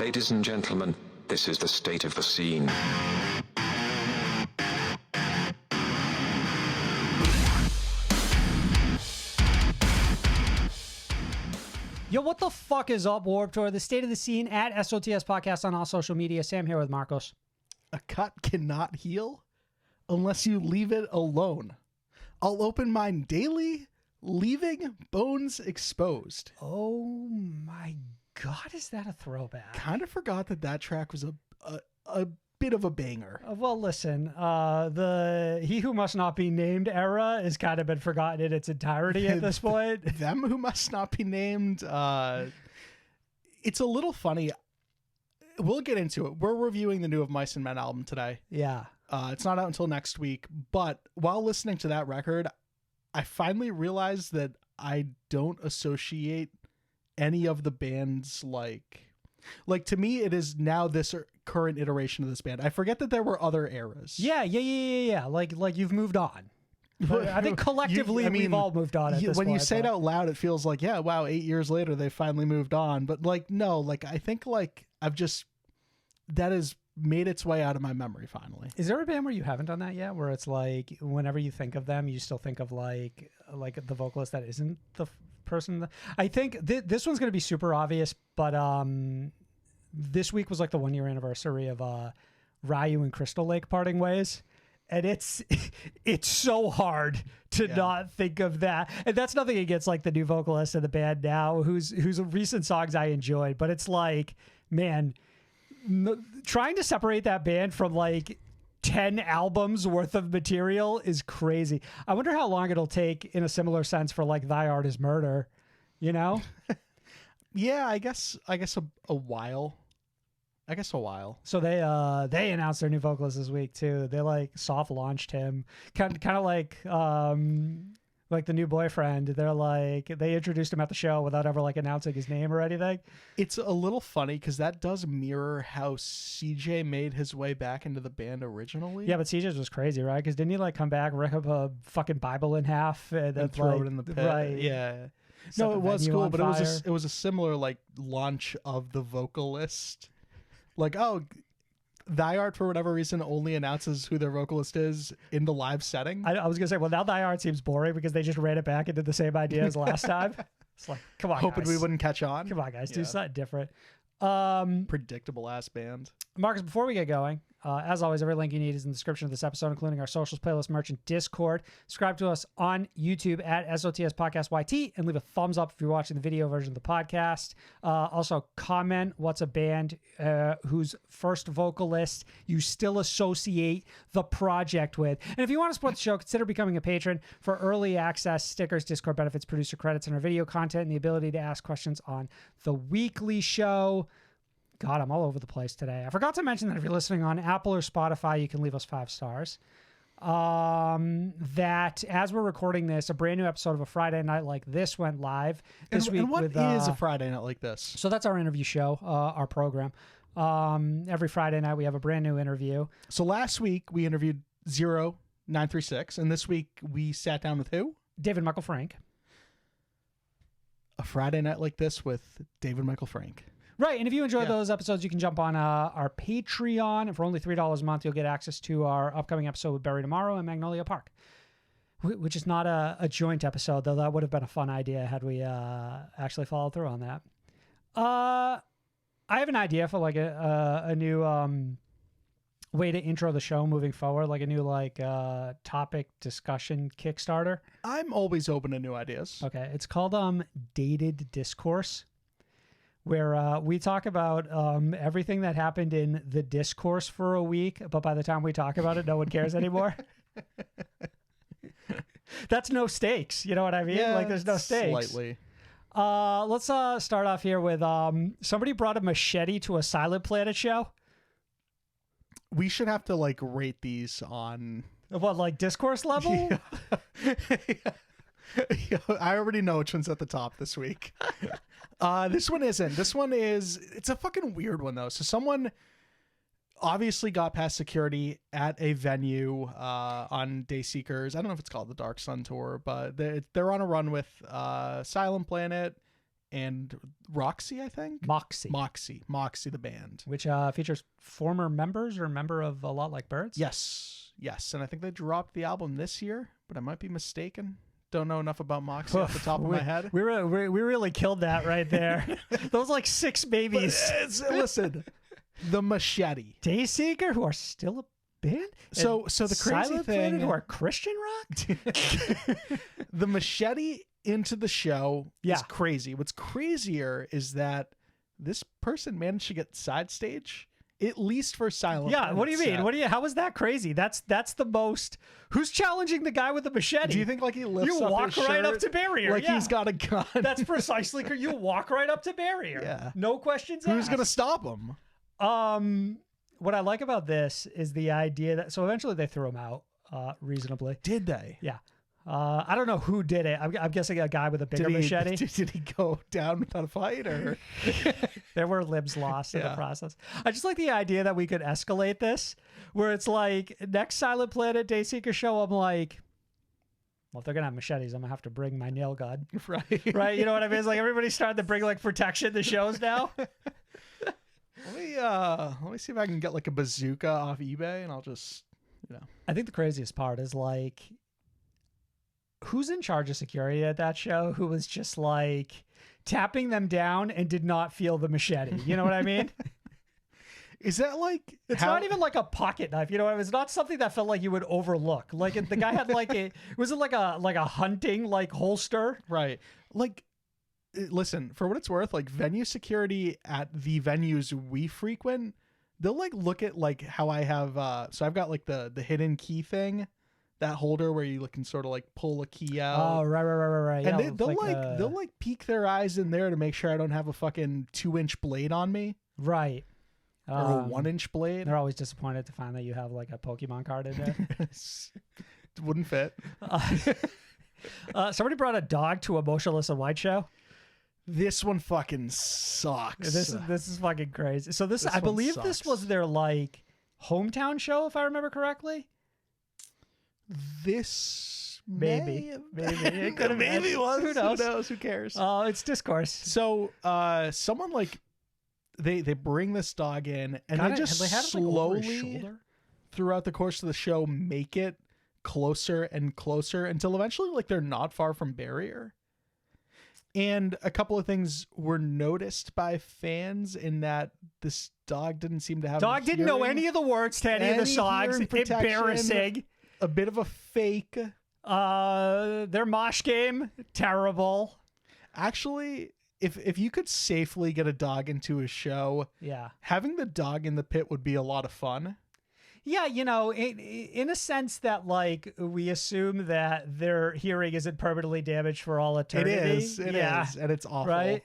Ladies and gentlemen, this is the state of the scene. Yo, what the fuck is up, Warped Tour? The state of the scene at SOTS Podcast on all social media. Sam here with Marcos. A cut cannot heal unless you leave it alone. I'll open mine daily, leaving bones exposed. Oh my God, is that a throwback? Kind of forgot that track was a bit of a banger. Well, listen, the He Who Must Not Be Named era has kind of been forgotten in its entirety at this point. Them Who Must Not Be Named. It's a little funny. We'll get into it. We're reviewing the new Of Mice and Men album today. Yeah. It's not out until next week, but while listening to that record, I finally realized that I don't associate any of the band's like to me, it is now this current iteration of this band. I forget that there were other eras. Yeah. Like you've moved on. But I think collectively we've all moved on at this when point, you say it out loud, it feels like, yeah, wow, 8 years later, they finally moved on. But no, I think I've just, that has made its way out of my memory finally. Is there a band where you haven't done that yet? Where it's like, whenever you think of them, you still think of like the vocalist that isn't the person. I think this one's going to be super obvious, but this week was like the 1 year anniversary of Ryu and Crystal Lake parting ways. And it's so hard to not think of that. And that's nothing against like the new vocalist of the band now, whose recent songs I enjoyed. But it's like, man, trying to separate that band from like 10 albums worth of material is crazy. I wonder how long it'll take in a similar sense for like Thy Art Is Murder, you know? Yeah, I guess a while. So they announced their new vocalist this week too. They like soft launched him, kind of like the new boyfriend. They're like, they introduced him at the show without ever like announcing his name or anything. It's a little funny because that does mirror how CJ made his way back into the band originally. Yeah, but CJ's was crazy, right? Because didn't he like come back, rip up a fucking Bible in half and throw it in the pit? Right. Yeah. No, it was cool, but it was a similar like launch of the vocalist. Like, oh, Thy Art, for whatever reason, only announces who their vocalist is in the live setting. I was going to say, well, now Thy Art seems boring because they just ran it back into the same idea as last time. It's like, come on, hoping guys. we wouldn't catch on. Come on, guys. Do something different. Predictable ass band. Marcus, before we get going, as always, every link you need is in the description of this episode, including our socials, playlist, merch, and Discord. Subscribe to us on YouTube at SOTS Podcast YT and leave a thumbs up if you're watching the video version of the podcast. Also, comment what's a band whose first vocalist you still associate the project with. And if you want to support the show, consider becoming a patron for early access, stickers, Discord benefits, producer credits, and our video content, and the ability to ask questions on the weekly show. God, I'm all over the place today. I forgot to mention that if you're listening on Apple or Spotify, you can leave us 5 stars. That as we're recording this, a brand new episode of A Friday Night Like This went live this week. And what is A Friday Night Like This? So that's our interview show, our program. Every Friday night we have a brand new interview. So last week we interviewed 0936, and this week we sat down with who? David Michael Frank. A Friday Night Like This with David Michael Frank. Right, and if you enjoy those episodes, you can jump on our Patreon. And for only $3 a month, you'll get access to our upcoming episode with Barry Tomorrow and Magnolia Park, which is not a joint episode, though that would have been a fun idea had we actually followed through on that. I have an idea for like a new way to intro the show moving forward, like a new topic discussion Kickstarter. I'm always open to new ideas. Okay, it's called Dated Discourse, where we talk about everything that happened in the discourse for a week, but by the time we talk about it, no one cares anymore. That's no stakes. You know what I mean? Yeah, like there's no stakes. Slightly. Let's start off here with somebody brought a machete to a Silent Planet show. We should have to like rate these on what, like discourse level? Yeah. I already know which one's at the top this week. This one isn't. This one is, it's a fucking weird one though. So someone obviously got past security at a venue on Dayseekers. I don't know if it's called the Dark Sun Tour, but they're on a run with Silent Planet and Roxy, I think. Moxie, Moxie, the band. which features former members or a member of A Lot Like Birds. Yes, and I think they dropped the album this year, but I might be mistaken. Don't know enough about Moxie off the top of my head. We really killed that right there. Those like 6 babies. Listen, the Machete. Dayseeker, who are still a band. So the crazy Silent thing, Planet, who are Christian rock. the Machete into the show Yeah. is crazy. What's crazier is that this person managed to get side stage, at least for Silent Yeah, Planet what do you mean? set. How is that crazy? That's the most. Who's challenging the guy with the machete? Do you think like he lifts you up walk his right up shirt to barrier? like yeah. he's got a gun? That's precisely. You walk right up to barrier. Yeah. No questions Who's asked. gonna stop him? What I like about this is the idea that eventually they threw him out reasonably. Did they? Yeah. I don't know who did it. I'm guessing a guy with a bigger machete. Did he go down without a fight, or There were limbs lost in the Yeah. process. I just like the idea that we could escalate this, where it's like next Silent Planet Dayseeker show, I'm like, well, if they're gonna have machetes, I'm gonna have to bring my nail gun, right? right? You know what I mean? It's like everybody's starting to bring like protection to shows now. Let me see if I can get like a bazooka off eBay, and I'll just, I think the craziest part is like, who's in charge of security at that show? Who was just like tapping them down and did not feel the machete? You know what I mean? Is that like It's not even like a pocket knife, you know what I mean? It's not something that felt like you would overlook. Like the guy had like was it like a hunting like holster? right? Like, listen, for what it's worth, like venue security at the venues we frequent, they'll like look at like how I have. So I've got like the hidden key thing, that holder where you can sort of like pull a key out. Oh, right. And Yeah, they'll like peek their eyes in there to make sure I don't have a fucking 2-inch blade on me right. or a 1-inch blade. They're always disappointed to find that you have like a Pokemon card in there. It wouldn't fit. Somebody brought a dog to a Motionless and White show. This one fucking sucks. This is fucking crazy. So This I one believe sucks. this was their like hometown show, if I remember correctly. This Maybe may have- it could have maybe been. was. Who knows? Who cares? It's discourse. So, someone like they bring this dog in, and Kinda- they just they had it, like, over his slowly shoulder? throughout the course of the show make it closer and closer until eventually, like, they're not far from barrier. And a couple of things were noticed by fans in that this dog didn't seem to have Dog didn't know hearing, any of the words to any of the songs. hearing protection. Embarrassing. a bit of a fake. Their mosh game, terrible. Actually, if you could safely get a dog into a show, Yeah. having the dog in the pit would be a lot of fun. Yeah, you know, in a sense that, like, we assume that their hearing isn't permanently damaged for all eternity. It is, and it's awful. Right?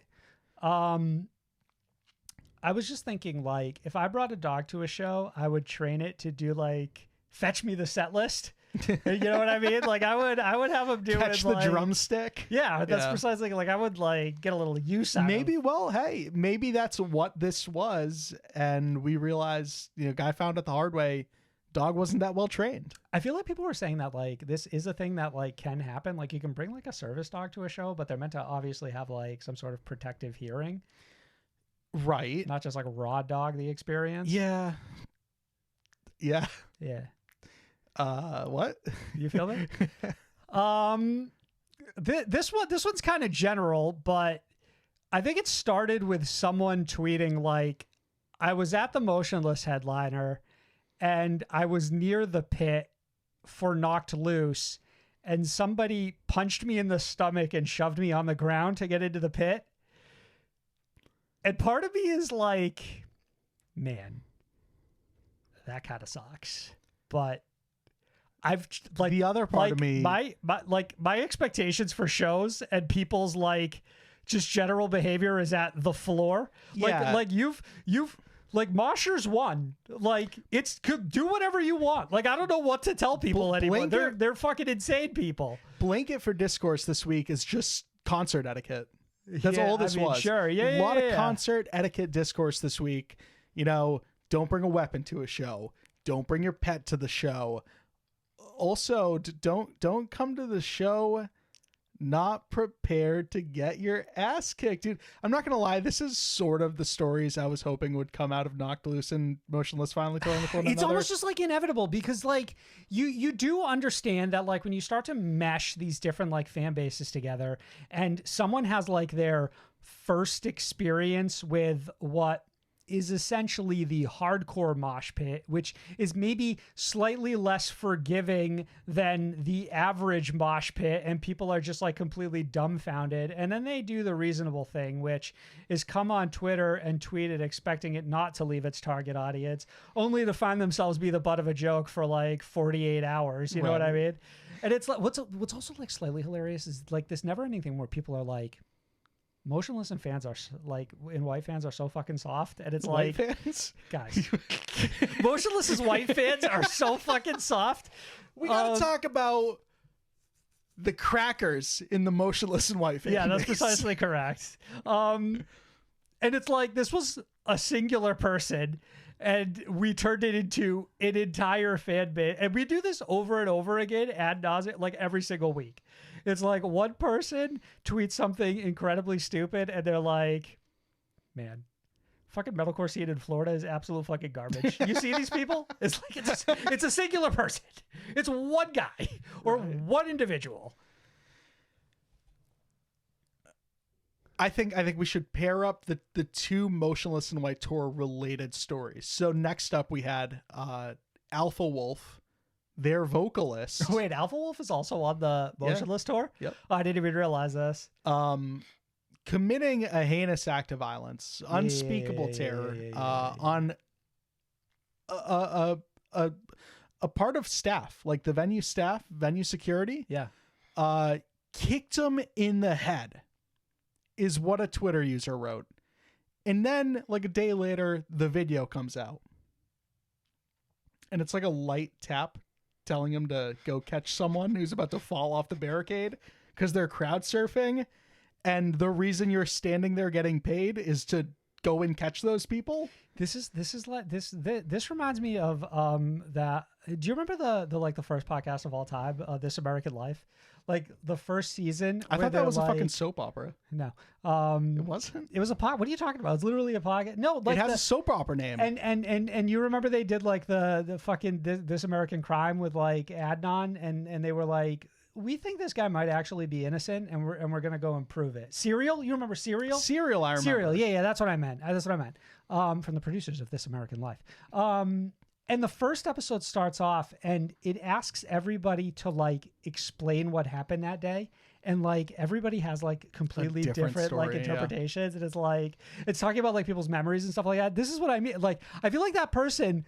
I was just thinking, like, if I brought a dog to a show, I would train it to do, like, fetch me the set list. You know what I mean? Like, I would have him do Catch it, the like, drumstick. Yeah, that's Yeah. precisely, like, I would, like, get a little use out of Maybe, well, hey, maybe that's what this was, and we realized, guy found it the hard way. Dog wasn't that well trained. I feel like people were saying that, like, this is a thing that, like, can happen. Like, you can bring, like, a service dog to a show, but they're meant to obviously have, like, some sort of protective hearing, Right. not just, like, a raw dog the experience. Yeah. Yeah. Yeah. What? You feel me? This one's kind of general, but I think it started with someone tweeting, like, I was at the Motionless headliner and I was near the pit for Knocked Loose, and somebody punched me in the stomach and shoved me on the ground to get into the pit. And part of me is like, man, that kind of sucks. But I've, like, The other part of me- my expectations for shows and people's, like, just general behavior is at the floor. Yeah. Like you've like, moshers won. Like, do whatever you want. Like, I don't know what to tell people anymore. Blanket- They're fucking insane people. Blanket for discourse this week is just concert etiquette. That's Yeah, all this I mean, was. sure. Yeah, A lot yeah, of yeah. concert etiquette discourse this week. Don't bring a weapon to a show. Don't bring your pet to the show. Also, don't come to the show not prepared to get your ass kicked, dude. I'm not gonna lie, this is sort of the stories I was hoping would come out of Knocked Loose and Motionless finally throwing the phone. It's almost just like inevitable, because like you do understand that like when you start to mesh these different like fan bases together, and someone has like their first experience with what is essentially the hardcore mosh pit, which is maybe slightly less forgiving than the average mosh pit, and people are just like completely dumbfounded. And then they do the reasonable thing, which is come on Twitter and tweet it expecting it not to leave its target audience, only to find themselves be the butt of a joke for like 48 hours. You know what I mean? And it's like, what's also like slightly hilarious is like this never ending thing where people are like, Motionless and fans are like, and white fans are so fucking soft, and it's white like, fans? Guys, Motionless's white fans are so fucking soft. We gotta talk about the crackers in the Motionless and white fan. Yeah, that's base. precisely correct. And it's like this was a singular person, and we turned it into an entire fan base, and we do this over and over again ad nauseum, like every single week. It's like one person tweets something incredibly stupid, and they're like, man, fucking metalcore scene in Florida is absolute fucking garbage. You see these people? It's like it's a singular person. It's one guy or one individual. I think we should pair up the two Motionless and White Tour related stories. So next up we had Alpha Wolf, their vocalist. Wait, Alpha Wolf is also on the Motionless tour? Yep. Oh, I didn't even realize this. Committing a heinous act of violence, unspeakable terror, on a part of staff, like the venue staff, venue security. Yeah. Kicked him in the head, is what a Twitter user wrote. And then like a day later, the video comes out. And it's like a light tap telling him to go catch someone who's about to fall off the barricade because they're crowd surfing. And the reason you're standing there getting paid is to go and catch those people. This reminds me of that. Do you remember the like the first podcast of all time, This American Life? Like the first season. I thought that was a fucking soap opera. No, it wasn't. It was a pod. What are you talking about? It's literally a podcast. No, like it has a soap opera name. And you remember they did like the fucking This American Crime with like Adnan, and they were like, we think this guy might actually be innocent, and we're gonna go and prove it. Serial, you remember Serial? Serial, I remember. Serial, yeah, that's what I meant. From the producers of This American Life. And the first episode starts off, and it asks everybody to like explain what happened that day, and like everybody has like completely different story, like interpretations, and it's like it's talking about like people's memories and stuff like that. This is what I mean. Like I feel like that person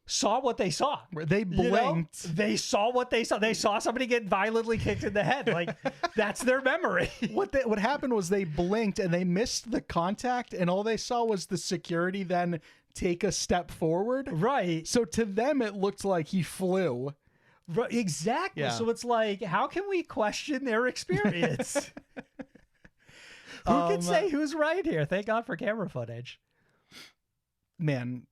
saw what they saw. They blinked. You know? They saw what they saw. They saw somebody get violently kicked in the head. Like that's their memory. What happened was they blinked and they missed the contact, and all they saw was the security then take a step forward. Right. So to them, it looked like he flew. Right, exactly. Yeah. So it's like, how can we question their experience? Who can say who's right here? Thank God for camera footage. Man,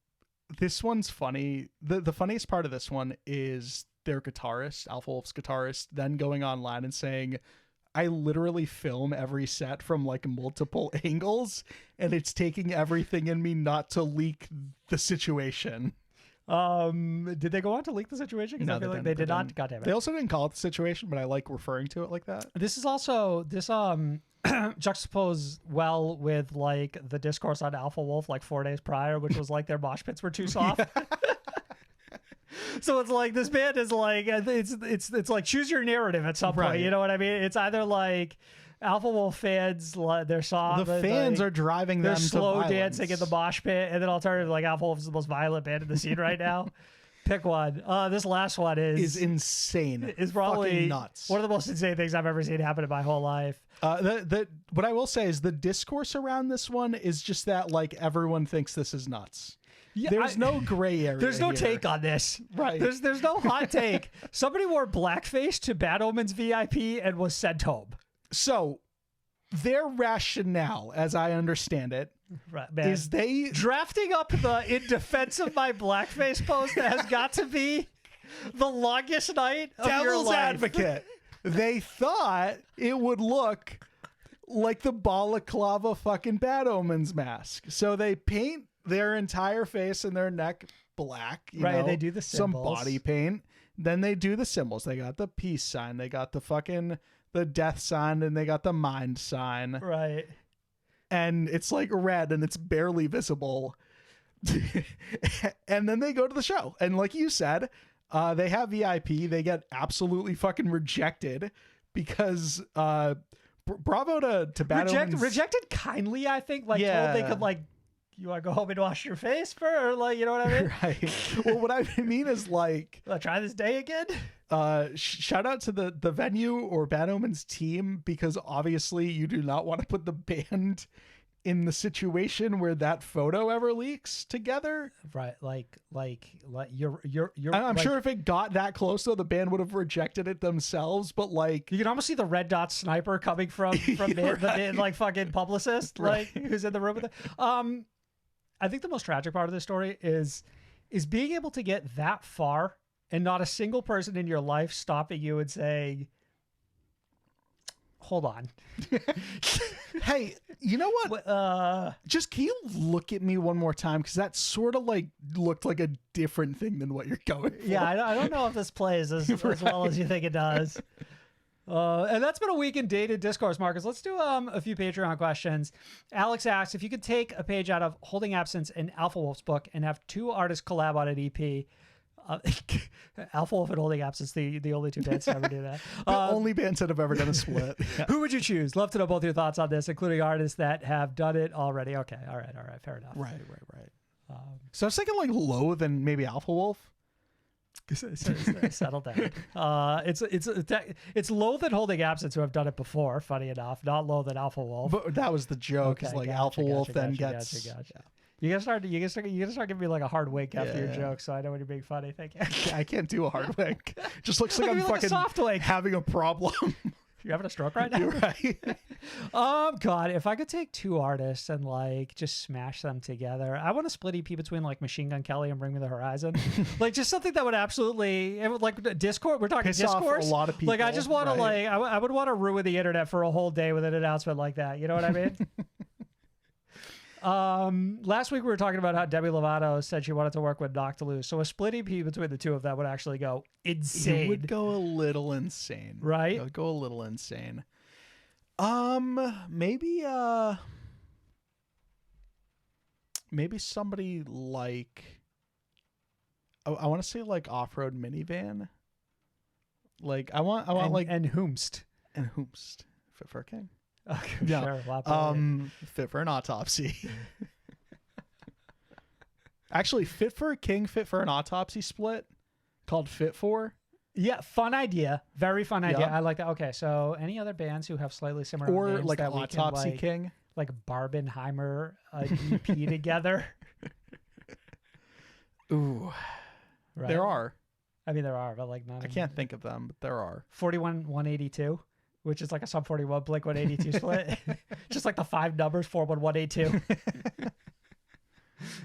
this one's funny. The funniest part of this one is their guitarist, Alpha Wolf's guitarist, then going online and saying, I literally film every set from like multiple angles, and it's taking everything in me not to leak the situation. Did they go on to leak the situation? Because No, I feel like they did not. God damn it. They also didn't call it the situation, but I like referring to it like that. This is also juxtaposed well with like the discourse on Alpha Wolf like 4 days prior, which was like their mosh pits were too soft. So it's like this band is like it's like choose your narrative at some point. Right. You know what I mean? It's either like Alpha Wolf fans, they're soft. The fans are driving them they're to slow violence. dancing in the mosh pit, and then alternative like Alpha Wolf is the most violent band in the scene right now. Pick one. This last one is insane. Is probably fucking nuts. One of the most insane things I've ever seen happen in my whole life. What I will say is the discourse around this one is just that like everyone thinks this is nuts. Yeah, there's no gray area. There's no here. take on this. Right. There's no hot take. Somebody wore blackface to Bad Omens VIP and was sent home. So their rationale, as I understand it, is they drafting up the in defense of my blackface post that has got to be the longest night of your devil's life. advocate. they thought it would look like the balaclava fucking Bad Omens mask. So they paint their entire face and their neck black. You know, they do the some symbols. body paint. Then they do the symbols. They got the peace sign. They got the death sign, and they got the mind sign. Right. And it's like red and it's barely visible. And then they go to the show. And like you said, they have VIP. They get absolutely fucking rejected because bravo to Bad Omens. Rejected kindly, I think. Like, Yeah. told they could, like, you want to go home and wash your face for, or like, you know what I mean? Right. Well, what I mean is like, Try this day again. shout out to the venue or Bad Omens team, because obviously you do not want to put the band in the situation where that photo ever leaks together. Right. Like you're I'm like, sure if it got that close though, the band would have rejected it themselves, but like, you can almost see the red dot sniper coming from the like fucking publicist, like who's in the room with it. I think the most tragic part of this story is being able to get that far and not a single person in your life stopping you and saying, hold on. hey, you know what? Just can you look at me one more time? Because that sort of like looked like a different thing than what you're going for. Yeah, I don't know if this plays as well as you think it does. And that's been a week in dated discourse, Marcus. Let's do a few Patreon questions. Alex asks if you could take a page out of Holding Absence and Alpha Wolf's book and have two artists collab on an EP. Alpha Wolf and Holding Absence, the only two bands to ever do that. The only bands that have ever done a split. Yeah. Who would you choose? Love to know both your thoughts on this, including artists that have done it already. Okay, all right, fair enough. Right. So I was thinking like Loathe and maybe Alpha Wolf. Settle down. It's Loathe and Holding Absence who have done it before. Funny enough, not Loathe and Alpha Wolf. But that was the joke. Okay, Is like gotcha, Alpha Wolf then gotcha. gets. Yeah. You gotta start giving me like a hard wink after your Yeah. joke, so I know when you're being funny. Thank you. I can't do a hard wink. Just looks like Give I'm me like a fucking soft wink. having a problem. You're having a stroke right now. You're right. God, if I could take two artists and like just smash them together, I want to split EP between like Machine Gun Kelly and Bring Me the Horizon. Like just something that would absolutely, it would, like Discord. We're talking Piss off discourse. a lot of people. Like I just want to right? I would want to ruin the internet for a whole day with an announcement like that. You know what I mean? Last week we were talking about how Demi Lovato said she wanted to work with Noctilus, so a split EP between the two of them would actually go insane. It would go a little insane, right? It would go a little insane. Maybe somebody like I want to say like Off-Road Minivan. Like I want like and Whomst Fit for a King. Okay, Yeah. sure. Wow, Fit for an Autopsy. Actually, Fit for a King, Fit for an Autopsy split called Fit For. yeah, fun idea. Very fun idea. Yeah. I like that. Okay, so any other bands who have slightly similar Or names like that we can, Autopsy like, King. like Barbenheimer EP together? Ooh. Right? There are. I mean, there are, but like none. I can't think of them, but there are. 41 182, which is like a sub 41 Blink 182 split. Just like the 5 numbers 41182.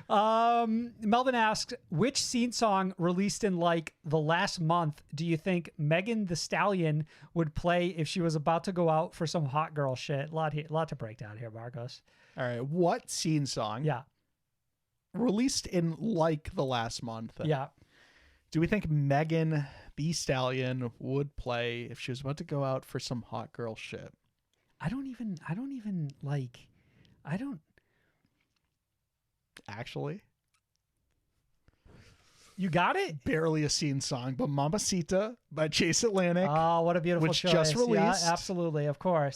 Melvin asks, which scene song released in like the last month do you think Megan Thee Stallion would play if she was about to go out for some hot girl shit? Lot to break down here, Marcos. All right. What scene song? Yeah. Released in like the last month. Yeah. Do we think Megan Thee Stallion would play if she was about to go out for some hot girl shit? I don't even Actually, you got it? barely a scene song, but Mamacita by Chase Atlantic. Oh, what a beautiful Which choice. just released. Yeah, absolutely, of course.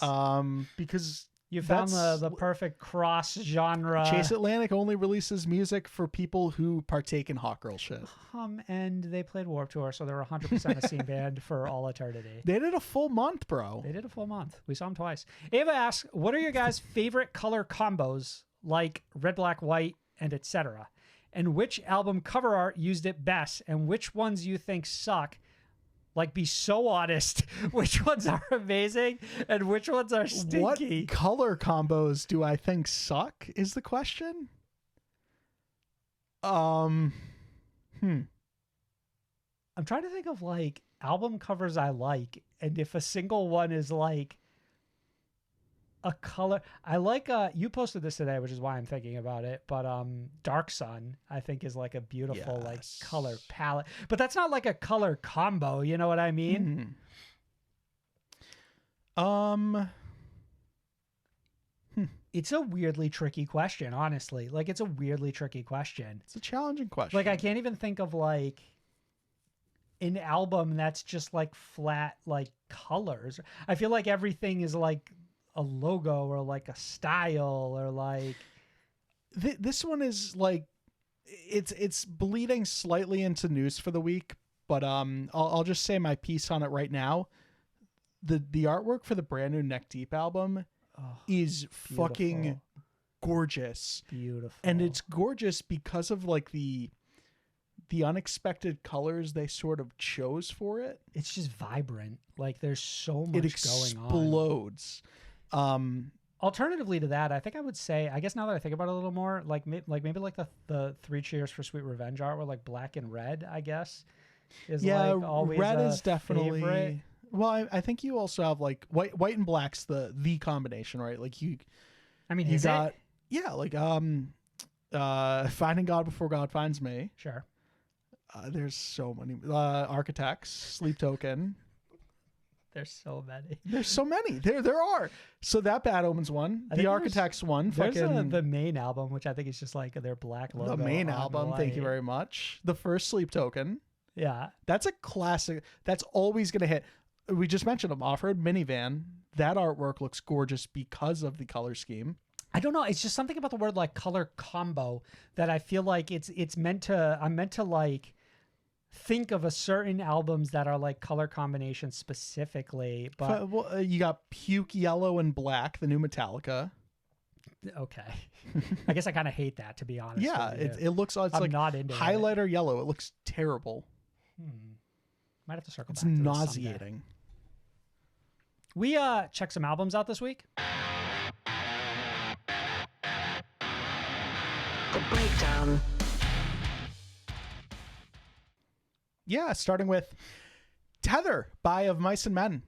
Because you found that's- the perfect cross genre. Chase Atlantic only releases music for people who partake in hot girl shit. And they played Warped Tour, so they were 100% a scene band for all eternity. They did a full month, bro. They did a full month. We saw them twice. Ava asks, what are your guys' favorite color combos, like red, black, white, and etc.? And which album cover art used it best? And which ones you think suck? Like, be so honest. Which ones are amazing and which ones are stinky? What color combos do I think suck is the question? I'm trying to think of like album covers I like, and if a single one is like a color, I like you posted this today, which is why I'm thinking about it, but Dark Sun I think is like a beautiful like color palette, but that's not like a color combo, you know what I mean? It's a weirdly tricky question, honestly. Like, it's a weirdly tricky question. It's a challenging question. Like, I can't even think of like an album that's just like flat like colors. I feel like everything is like a logo or like a style or like this one is like it's bleeding slightly into news for the week, but I'll just say my piece on it right now. The artwork for the brand new Neck Deep album is beautiful. fucking gorgeous. Beautiful. And it's gorgeous because of like the unexpected colors they sort of chose for it. It's just vibrant. Like, there's so much It going on. explodes. Alternatively to that, I think I would say, I guess now that I think about it a little more, like maybe like the Three Cheers for Sweet Revenge art were like black and red, I guess. Is like always red a is definitely favorite. Well, I think you also have like white and black's the combination, right? Like you got it? Yeah, like Finding God Before God Finds Me. Sure. There's so many Architects, Sleep Token. There's so many. There's so many. There are. So that Bad Omens one, the Architects one, there's fucking the main album, which I think is just like their black logo. the main on album. white. Thank you very much. The first Sleep Token. Yeah. That's a classic. That's always gonna hit. We just mentioned them. Off-Road Minivan. That artwork looks gorgeous because of the color scheme. I don't know. It's just something about the word like color combo that I feel like I'm meant to like think of a certain albums that are like color combinations specifically, but Well, you got Puke Yellow and Black, the new Metallica. okay. I guess I kind of hate that, to be honest. Yeah, with it looks. It's I'm like not into highlighter yellow. It looks terrible. Might have to circle It's back to this nauseating. someday. We checked some albums out this week. The Breakdown. Yeah, starting with Tether by Of Mice and Men.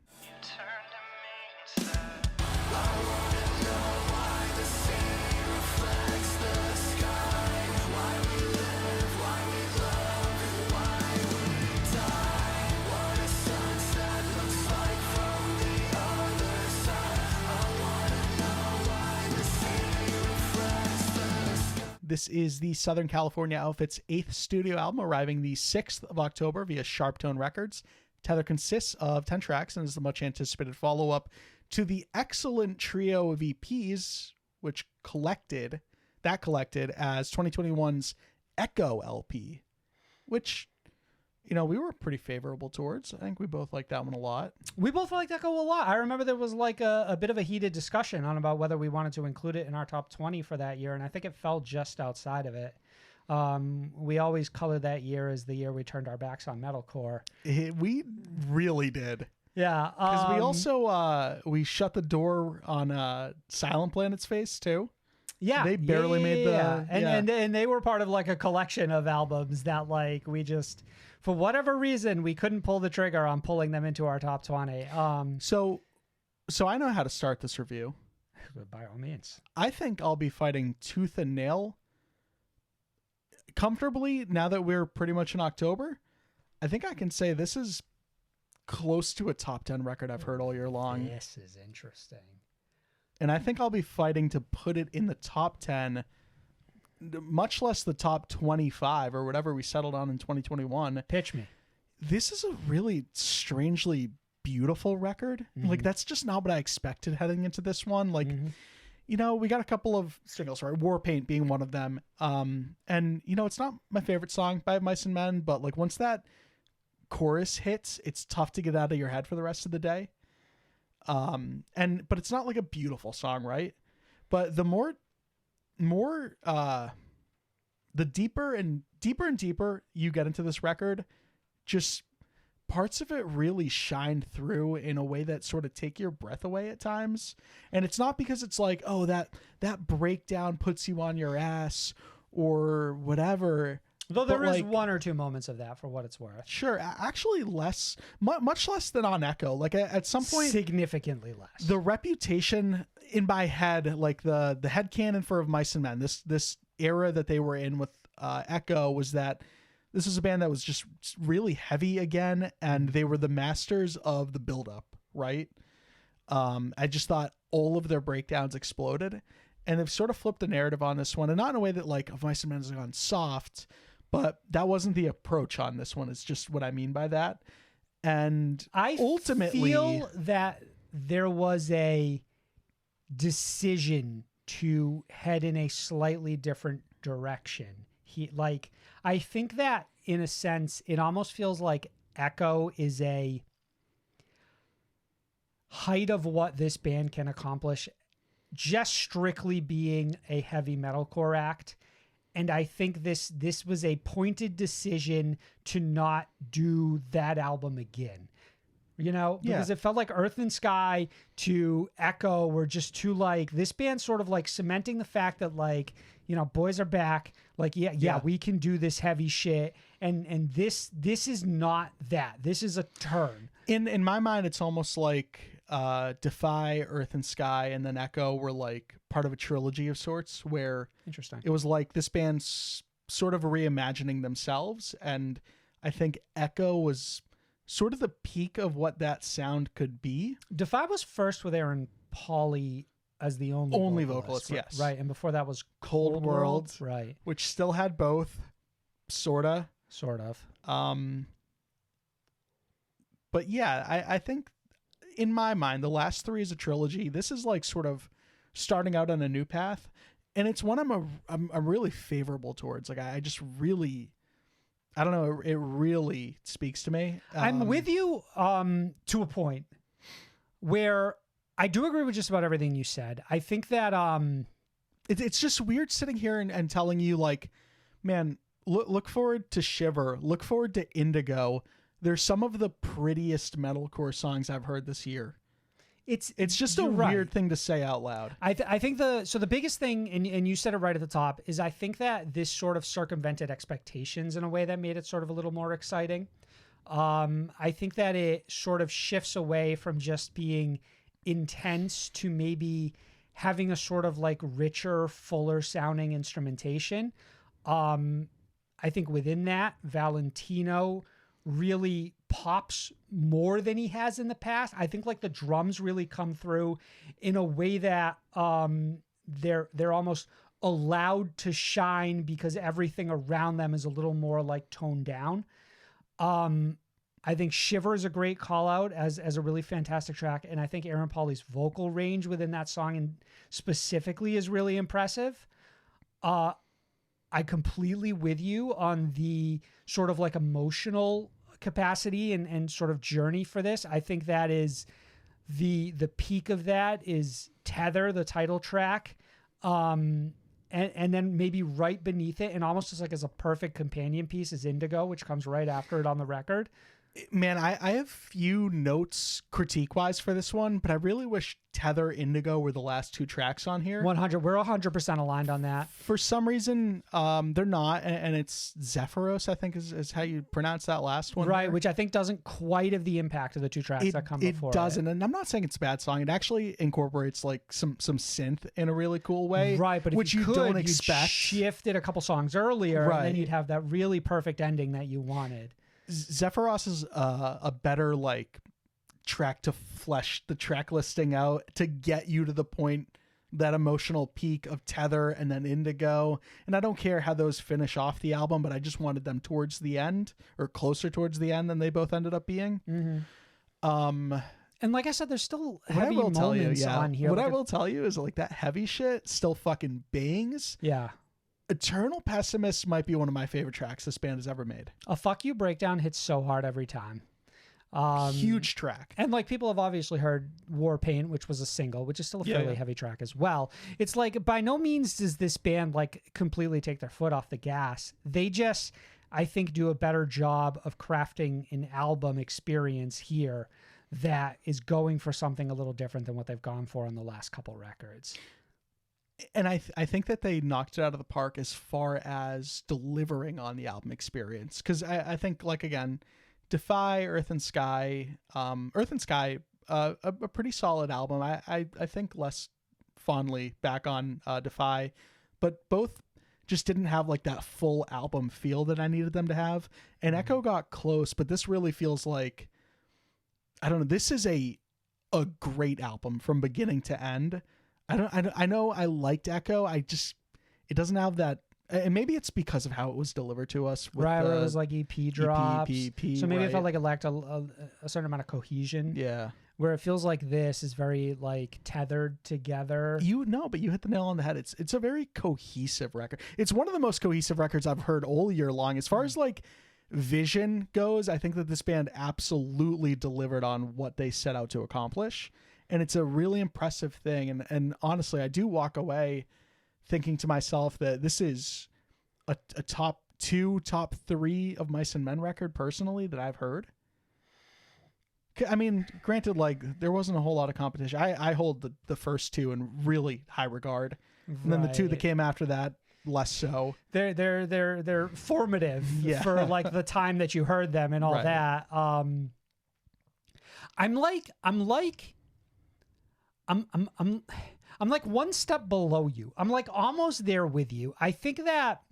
This is the Southern California Outfit's 8th studio album, arriving the 6th of October via Sharptone Records. Tether consists of 10 tracks and is the much anticipated follow-up to the excellent trio of EPs, which collected as 2021's Echo LP, which, you know, we were pretty favorable towards. I think we both liked that one a lot. We both liked Echo a lot. I remember there was like a bit of a heated discussion on about whether we wanted to include it in our top 20 for that year, and I think it fell just outside of it. We always colored that year as the year we turned our backs on metalcore. We really did. Yeah. Because we also we shut the door on Silent Planet's face, too. Yeah, they barely made the and they were part of like a collection of albums that like we just, for whatever reason, we couldn't pull the trigger on pulling them into our top 20. So I know how to start this review. By all means, I think I'll be fighting tooth and nail comfortably now that we're pretty much in October. I think I can say this is close to a top 10 record I've heard all year long. This is interesting. And I think I'll be fighting to put it in the top 10, much less the top 25 or whatever we settled on in 2021. Pitch me. This is a really strangely beautiful record. Like, that's just not what I expected heading into this one. Like, you know, we got a couple of singles, right? War Paint being one of them. And, you know, it's not my favorite song by Mice and Men, but like once that chorus hits, it's tough to get out of your head for the rest of the day. But it's not like a beautiful song, right? But the the deeper and deeper you get into this record, just parts of it really shine through in a way that sort of take your breath away at times. And it's not because it's like, oh, that breakdown puts you on your ass or whatever. Though there but, is like, one or two moments of that for what it's worth. Sure, actually less, much less than on Echo. Like at some point, Significantly less. the reputation in my head, like the headcanon for Of Mice and Men, this era that they were in with Echo, was that this was a band that was just really heavy again, and they were the masters of the buildup, right? I just thought all of their breakdowns exploded, and they've sort of flipped the narrative on this one, and not in a way that like Of Mice and Men has gone soft, but that wasn't the approach on this one. It's just what I mean by that. And I ultimately feel that there was a decision to head in a slightly different direction. I think that in a sense, it almost feels like Echo is a height of what this band can accomplish, just strictly being a heavy metalcore act. And I think this was a pointed decision to not do that album again. You know, because it felt like Earth and Sky to Echo were just too like, this band sort of like cementing the fact that like, you know, boys are back. Like, yeah, we can do this heavy shit. And this is not that. This is a turn. In my mind, it's almost like Defy, Earth and Sky, and then Echo were like part of a trilogy of sorts, where Interesting. it was like this band's sort of reimagining themselves. And I think Echo was sort of the peak of what that sound could be. Defy was first with Aaron Pauley as the only vocalist, yes. Right. And before that was Cold World, right. which still had both, sorta. Sort of. But yeah, I think in my mind, the last three is a trilogy. This is like sort of starting out on a new path, and it's one I'm really favorable towards. Like I just really, I don't know, it really speaks to me. I'm with you to a point where I do agree with just about everything you said. I think that it's just weird sitting here and telling you like, man, look forward to Shiver, look forward to Indigo. They're some of the prettiest metalcore songs I've heard this year. It's just a weird thing to say out loud. I think the biggest thing, and you said it right at the top, is I think that this sort of circumvented expectations in a way that made it sort of a little more exciting. I think that it sort of shifts away from just being intense to maybe having a sort of like richer, fuller sounding instrumentation. I think within that, Valentino really pops more than he has in the past. I think like the drums really come through in a way that they're almost allowed to shine because everything around them is a little more like toned down. I think Shiver is a great call out as a really fantastic track, and I think Aaron Pauley's vocal range within that song and specifically is really impressive. I completely with you on the sort of like emotional capacity and sort of journey for this. I think that is the peak of that is Tether, the title track. And then maybe right beneath it and almost as like as a perfect companion piece is Indigo, which comes right after it on the record. Man, I have few notes critique-wise for this one, but I really wish Tether, Indigo were the last two tracks on here. 100. We're 100% aligned on that. For some reason, they're not, and it's Zephyros, I think is how you pronounce that last one. Right, there. which I think doesn't quite have the impact of the two tracks that come before. It doesn't, and I'm not saying it's a bad song. It actually incorporates like some synth in a really cool way. Right, but which if you don't could, expect. you'd shift it a couple songs earlier, Right. and then you'd have that really perfect ending that you wanted. Zephyros is a better like track to flesh the track listing out to get you to the point, that emotional peak of Tether and then Indigo. And I don't care how those finish off the album, but I just wanted them towards the end or closer towards the end than they both ended up being. Mm-hmm. And like I said, there's still what heavy moments on here. What like I will tell you is like that heavy shit still fucking bangs. Yeah. Eternal Pessimist might be one of my favorite tracks this band has ever made. A Fuck You breakdown hits so hard every time. Huge track. And like people have obviously heard War Paint, which was a single, which is still a fairly heavy track as well. It's like by no means does this band like completely take their foot off the gas. They just, I think, do a better job of crafting an album experience here that is going for something a little different than what they've gone for on the last couple records. And I think that they knocked it out of the park as far as delivering on the album experience. Because I think, like, again, Defy, Earth and Sky, a pretty solid album. I think less fondly back on Defy, but both just didn't have like that full album feel that I needed them to have. And Echo got close, but this really feels like, I don't know, this is a great album from beginning to end. I know I liked Echo. It doesn't have that, and maybe it's because of how it was delivered to us. With right, where it was like EP drops. EP, so maybe right. it felt like it lacked a certain amount of cohesion. Yeah. Where it feels like this is very like tethered together. But you hit the nail on the head. It's a very cohesive record. It's one of the most cohesive records I've heard all year long. As far as like vision goes, I think that this band absolutely delivered on what they set out to accomplish. And it's a really impressive thing. And honestly, I do walk away thinking to myself that this is a top 2, top 3 of Mice and Men record personally that I've heard. I mean, granted, like there wasn't a whole lot of competition. I hold the first 2 in really high regard, and then the 2 that came after that less so. They're formative for like the time that you heard them and all Right. that. I'm like one step below you. I'm like almost there with you. I think that.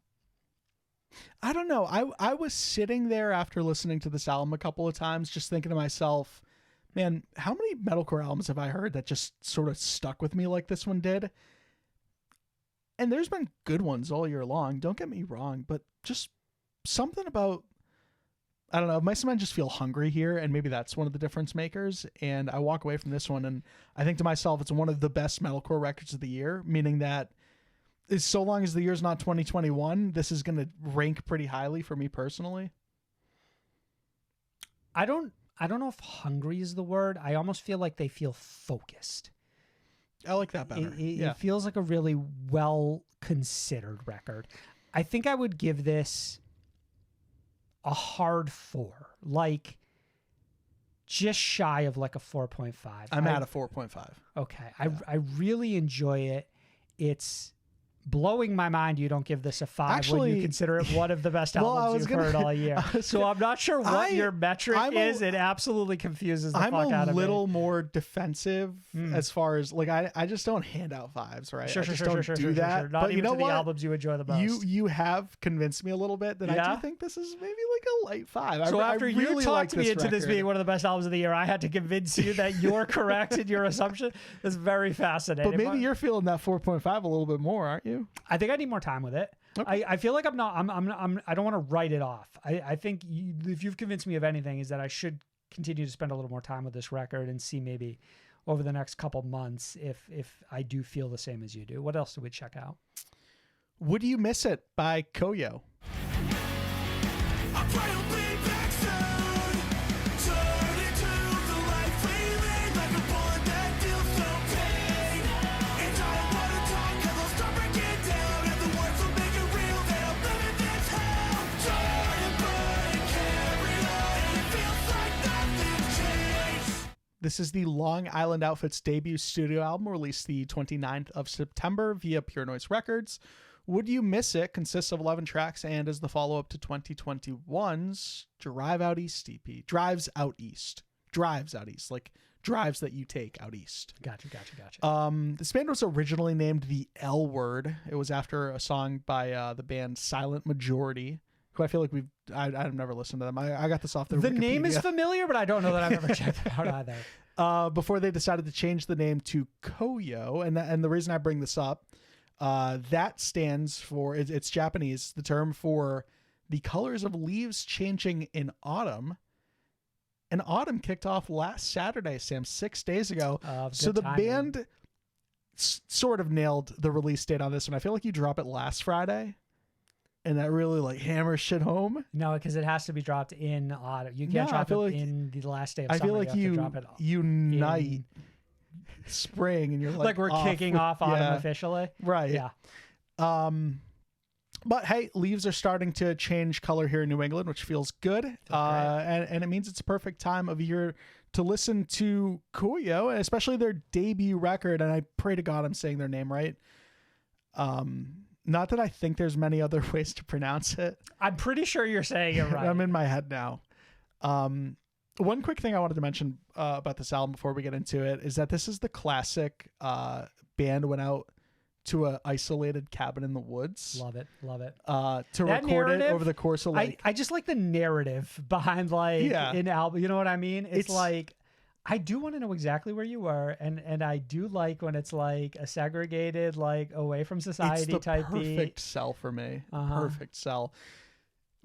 I don't know. I was sitting there after listening to this album a couple of times just thinking to myself, man, how many metalcore albums have I heard that just sort of stuck with me like this one did? And there's been good ones all year long, don't get me wrong, but just something about, I don't know, Mice and Men just feel hungry here, and maybe that's one of the difference makers. And I walk away from this one and I think to myself, it's one of the best metalcore records of the year, meaning that is so long as the year's not 2021, this is going to rank pretty highly for me personally. I don't know if hungry is the word. I almost feel like they feel focused. I like that better. It feels like a really well considered record. I think I would give this a hard 4, like just shy of like a 4.5. I'm at a 4.5. Okay. I really enjoy it. It's blowing my mind you don't give this a 5 Actually, when you consider it one of the best albums you've heard all year. So I'm not sure what your metric is. It absolutely confuses the fuck out of me. I'm a little more defensive as far as like I just don't hand out 5s, right? Sure, I just sure, don't sure, do sure, that. sure. Not but even you know to the what? albums you enjoy the most. You have convinced me a little bit that I Yeah? do think this is maybe like a light 5. So I after really you like talked me into this record. being one of the best albums of the year, I had to convince you that you're correct in your assumption. It's very fascinating. But maybe you're feeling that 4.5 a little bit more, aren't you? I think I need more time with it. Okay. I feel like I don't want to write it off. I think if you've convinced me of anything is that I should continue to spend a little more time with this record and see maybe over the next couple months if I do feel the same as you do. What else do we check out? Would You Miss It by Koyo. This is the Long Island Outfit's debut studio album, released the 29th of September via Pure Noise Records. Would You Miss It consists of 11 tracks and is the follow-up to 2021's Drive Out East EP. Drives Out East, like drives that you take out east. Gotcha. This band was originally named The L Word. It was after a song by the band Silent Majority, who I feel like I've never listened to them. I got this off their The Wikipedia. name is familiar, but I don't know that I've ever checked it out either. Before they decided to change the name to Koyo, and the reason I bring this up, that stands for, it's Japanese, the term for the colors of leaves changing in autumn. And autumn kicked off last Saturday, Sam, 6 days ago. So the band sort of nailed the release date on this one. I feel like you drop it last Friday. And that really like hammers shit home. No, because it has to be dropped in autumn. You can't drop it in the last day of summer. I feel like you unite spring and you're like we're kicking off autumn officially. Right. Yeah. But hey, leaves are starting to change color here in New England, which feels good. And it means it's a perfect time of year to listen to Koyo, and especially their debut record. And I pray to God I'm saying their name right. Not that I think there's many other ways to pronounce it. I'm pretty sure you're saying it right. I'm in my head now. One quick thing I wanted to mention about this album before we get into it is that this is the classic band went out to a isolated cabin in the woods. Love it. To That record it narrative, over the course of like... I just like the narrative behind an album. You know what I mean? It's like, I do want to know exactly where you were, and I do like when it's like a segregated, like away from society it's the type perfect beat. sell for me. Uh-huh. Perfect sell.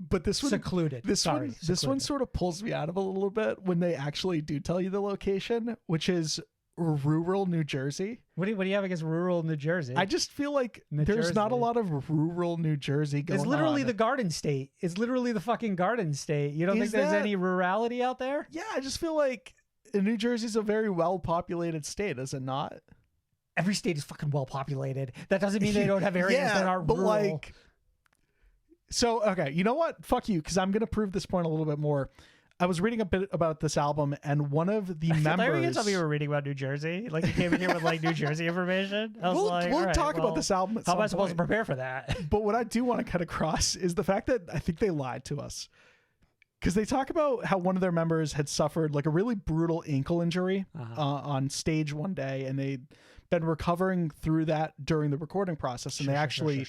But this one, Secluded. This one sort of pulls me out of a little bit when they actually do tell you the location, which is rural New Jersey. What do you have against rural New Jersey? I just feel like there's not a lot of rural New Jersey going on. It's literally the Garden State. It's literally the fucking Garden State. You don't think there's any rurality out there? Yeah, I just feel like New Jersey's a very well-populated state, is it not? Every state is fucking well-populated. That doesn't mean they don't have areas that are rural. Like, so, okay, you know what? Fuck you, because I'm going to prove this point a little bit more. I was reading a bit about this album, and one of the members... I thought you were going to tell me you were reading about New Jersey. Like, you came in here with, like, New Jersey information. I was we'll talk about this album at some How am I supposed point. to prepare for that? But what I do want to cut across is the fact that I think they lied to us. Because they talk about how one of their members had suffered, like, a really brutal ankle injury on stage one day, and they'd been recovering through that during the recording process, and they actually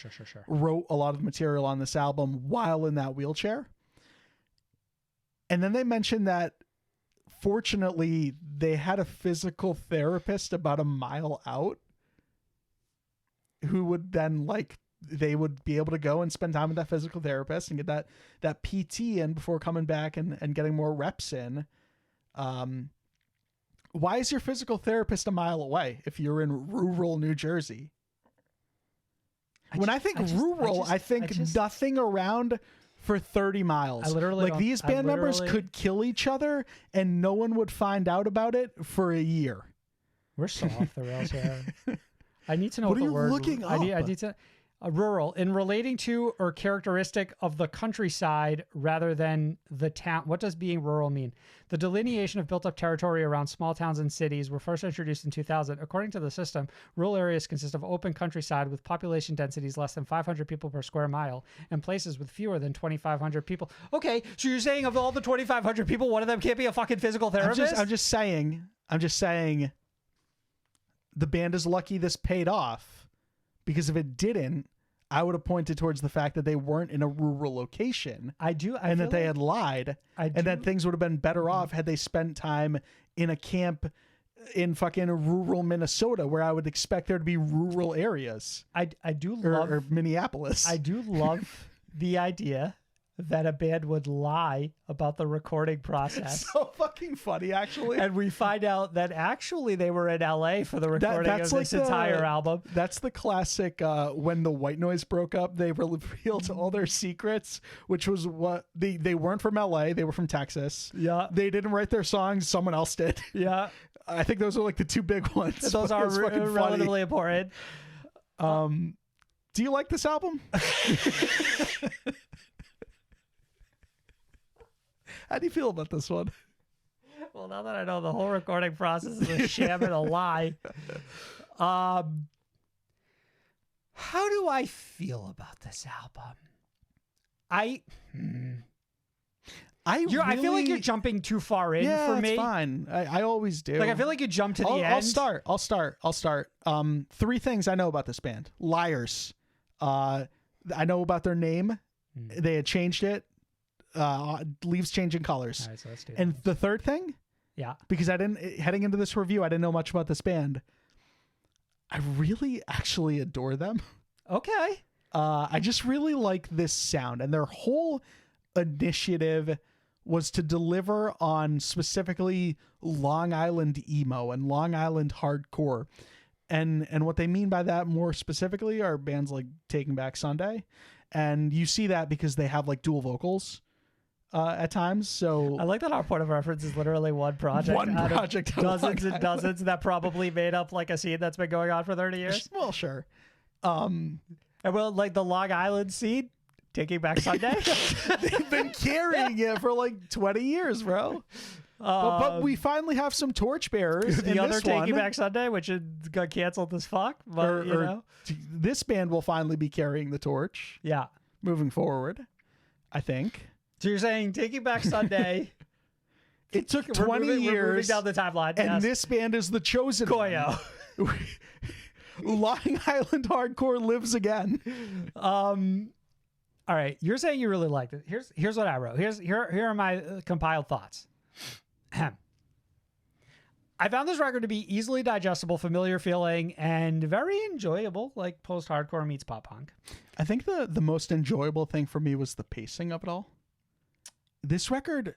wrote a lot of material on this album while in that wheelchair. And then they mentioned that, fortunately, they had a physical therapist about a mile out who would then, like, they would be able to go and spend time with that physical therapist and get that PT in before coming back and getting more reps in. Why is your physical therapist a mile away if you're in rural New Jersey? I think nothing around for 30 miles. I literally these band members could kill each other and no one would find out about it for a year. We're so off the rails here. I need to know what the are you word. looking up? I need to... rural, in relating to or characteristic of the countryside rather than the town. What does being rural mean? The delineation of built-up territory around small towns and cities were first introduced in 2000. According to the system, rural areas consist of open countryside with population densities less than 500 people per square mile and places with fewer than 2,500 people. Okay, so you're saying of all the 2,500 people, one of them can't be a fucking physical therapist? I'm just saying the band is lucky this paid off. Because if it didn't, I would have pointed towards the fact that they weren't in a rural location. And that they had lied. And that things would have been better off had they spent time in a camp in fucking rural Minnesota, where I would expect there to be rural areas. I do love... Or Minneapolis. I do love the idea that a band would lie about the recording process. It's so fucking funny, actually. And we find out that actually they were in LA for the recording of this entire album. That's the classic, when the White Noise broke up, they revealed all their secrets, which was what they weren't from LA, they were from Texas. Yeah. They didn't write their songs, someone else did. Yeah. I think those are like the two big ones. Those are relatively important. Do you like this album? How do you feel about this one? Well, now that I know the whole recording process is a sham and a lie, how do I feel about this album? I feel like you're jumping too far in for me. Yeah, it's fine. I always do. Like, I feel like you jump to the end. I'll start. 3 things I know about this band. Liars. I know about their name. They had changed it. Leaves changing colors. All right, so let's do and the third thing, because heading into this review, I didn't know much about this band. I really actually adore them. Okay. I just really like this sound, and their whole initiative was to deliver on specifically Long Island emo and Long Island hardcore. And what they mean by that more specifically are bands like Taking Back Sunday. And you see that because they have like dual vocals at times. So I like that our point of reference is literally one project. Dozens and dozens that probably made up like a scene that's been going on for 30 years. Well, sure. And well, like the Long Island scene, Taking Back Sunday. They've been carrying it for like 20 years, bro. But we finally have some torchbearers. The in other this Taking one. Back Sunday, which got canceled as fuck. But, you know. This band will finally be carrying the torch Yeah. moving forward, I think. So you're saying Taking Back Sunday. It took We're 20 moving years. down the timeline. And yes. this band is the chosen Koyo. one. Long Island hardcore lives again. All right, you're saying you really liked it. Here's what I wrote. Here are my compiled thoughts. I found this record to be easily digestible, familiar feeling, and very enjoyable, like post-hardcore meets pop-punk. I think the most enjoyable thing for me was the pacing of it all. This record,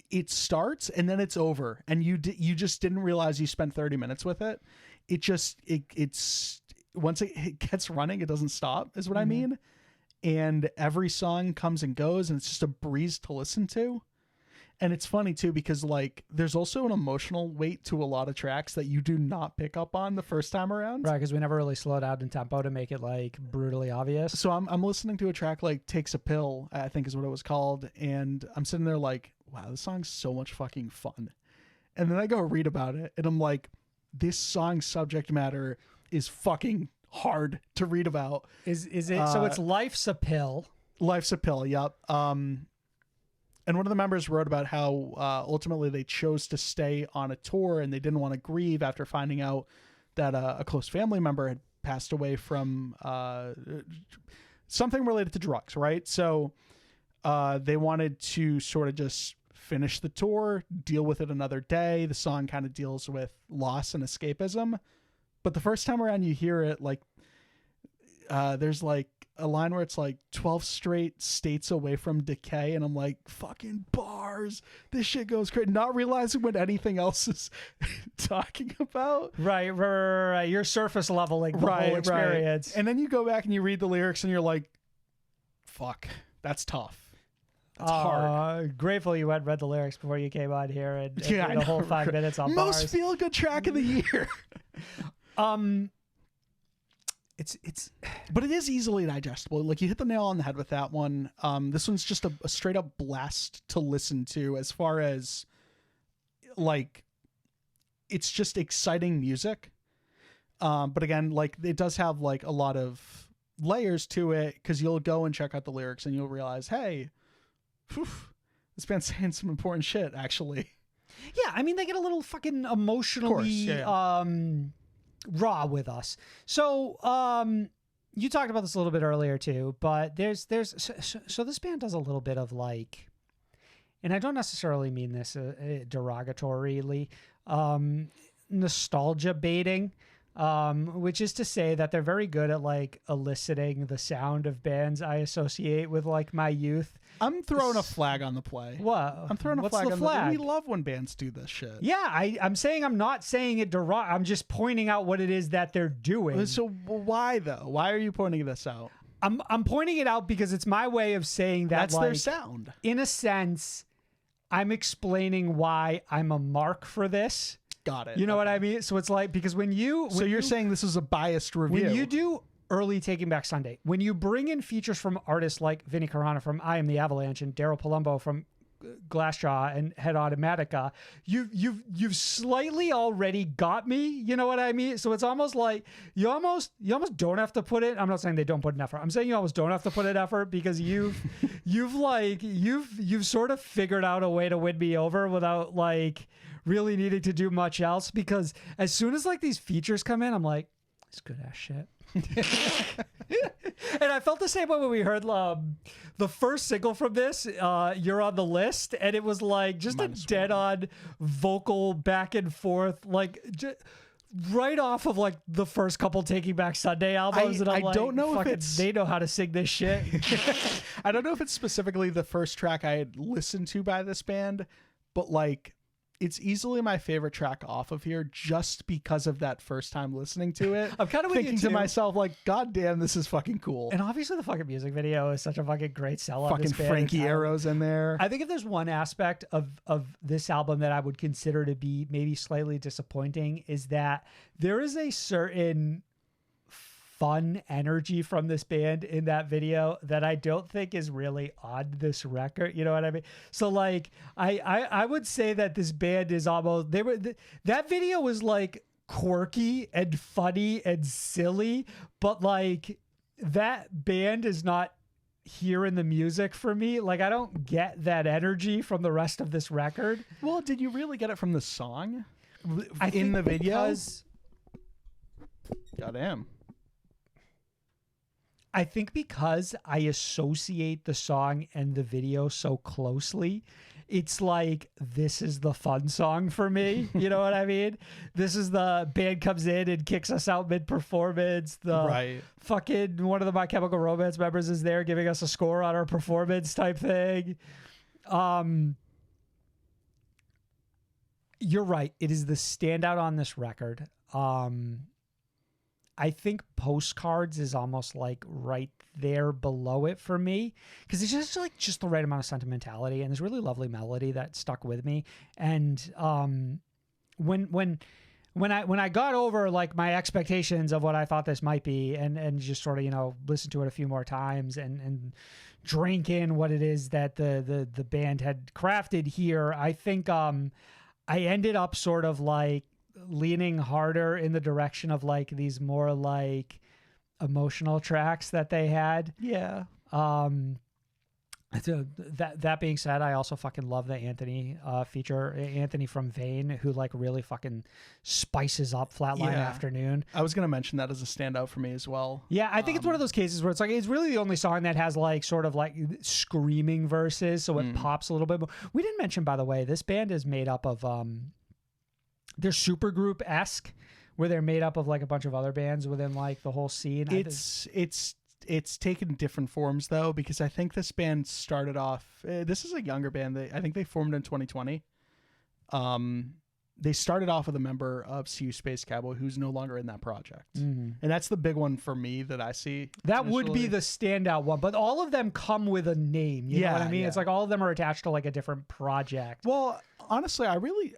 it starts and then it's over, and you just didn't realize you spent 30 minutes with it. It's once it gets running, it doesn't stop, is what I mean. And every song comes and goes, and it's just a breeze to listen to. And it's funny too, because like there's also an emotional weight to a lot of tracks that you do not pick up on the first time around. Right, because we never really slowed out in tempo to make it like brutally obvious. So I'm listening to a track like Takes a Pill, I think is what it was called. And I'm sitting there like, wow, this song's so much fucking fun. And then I go read about it and I'm like, this song's subject matter is fucking hard to read about. Is it? So it's Life's a Pill. Life's a Pill. Yep. And one of the members wrote about how ultimately they chose to stay on a tour and they didn't want to grieve after finding out that a close family member had passed away from something related to drugs, right? So they wanted to sort of just finish the tour, deal with it another day. The song kind of deals with loss and escapism. But the first time around you hear it, like there's like a line where it's like 12 straight states away from decay, and I'm like, fucking bars, this shit goes crazy, not realizing what anything else is talking about. Right. You're surface leveling the whole experience. And then you go back and you read the lyrics and you're like, fuck, that's tough. That's hard. Grateful you had read the lyrics before you came on here and Yeah, did I a know. whole 5 minutes on bars. Most feel good track of the year. But it is easily digestible. Like you hit the nail on the head with that one. This one's just a straight up blast to listen to, as far as like, it's just exciting music. But again, like it does have like a lot of layers to it, because you'll go and check out the lyrics and you'll realize, hey, this band's saying some important shit, actually. Yeah, I mean, they get a little fucking emotionally yeah. raw with us. So you talked about this a little bit earlier too, but there's so this band does a little bit of like, and I don't necessarily mean this derogatorily, nostalgia baiting, which is to say that they're very good at like eliciting the sound of bands I associate with like my youth. I'm throwing a flag on the play. What? I'm throwing a What's flag the on flag? the. We love when bands do this shit. Yeah, I'm saying, I'm not saying it I'm just pointing out what it is that they're doing. So why though? Why are you pointing this out? I'm pointing it out because it's my way of saying that, That's like, their sound. in a sense, I'm explaining why I'm a mark for this. Got it. You know what I mean? So it's like, because when you're saying this is a biased review. when you do early Taking Back Sunday, when you bring in features from artists like Vinnie Carana from I Am the Avalanche and Daryl Palumbo from Glassjaw and Head Automatica, you've slightly already got me. You know what I mean? So it's almost like you almost don't have to put it. I'm not saying they don't put an effort. I'm saying you almost don't have to put an effort, because you've sort of figured out a way to win me over without like really needing to do much else. Because as soon as like these features come in, I'm like, it's good ass shit. And I felt the same way when we heard the first single from this, You're on the List, and it was like just a dead-on vocal back and forth, like right off of like the first couple Taking Back Sunday albums. And I'm like, don't know if it's... they know how to sing this shit. I don't know if it's specifically the first track I had listened to by this band, but like, it's easily my favorite track off of here, just because of that first time listening to it. I'm kind of thinking to myself, like, God damn, this is fucking cool. And obviously the fucking music video is such a fucking great sell. Fucking Frankie Arrow's in there. I think if there's one aspect of this album that I would consider to be maybe slightly disappointing, is that there is a certain fun energy from this band in that video that I don't think is really on this record. You know what I mean? So like, I would say that this band is almost, that video was like quirky and funny and silly, but like that band is not here in the music for me. Like, I don't get that energy from the rest of this record. Well, did you really get it from the song I in think the video? because Goddamn. I think because I associate the song and the video so closely, it's like, this is the fun song for me. You know what I mean? This is the band comes in and kicks us out mid-performance. The fucking one of the My Chemical Romance members is there giving us a score on our performance type thing. You're right. It is the standout on this record. I think Postcards is almost like right there below it for me, because it's just the right amount of sentimentality and this really lovely melody that stuck with me. And when I got over like my expectations of what I thought this might be, and just sort of, you know, listened to it a few more times and drank in what it is that the band had crafted here, I think I ended up sort of like leaning harder in the direction of like these more like emotional tracks that they had. Yeah. That being said, I also fucking love the Anthony feature, Anthony from Vane, who like really fucking spices up Flatline Afternoon. I was going to mention that as a standout for me as well. Yeah, I think it's one of those cases where it's like, it's really the only song that has like sort of like screaming verses, so it pops a little bit more. We didn't mention, by the way, this band is made up of they're supergroup-esque, where they're made up of like a bunch of other bands within like the whole scene. It's taken different forms though, because I think this band started off. This is a younger band. I think they formed in 2020. They started off with a member of CU Space Cowboy who's no longer in that project, and that's the big one for me that I see. That initially would be the standout one, but all of them come with a name. You know what I mean? Yeah. It's like all of them are attached to like a different project. Well, honestly, I really.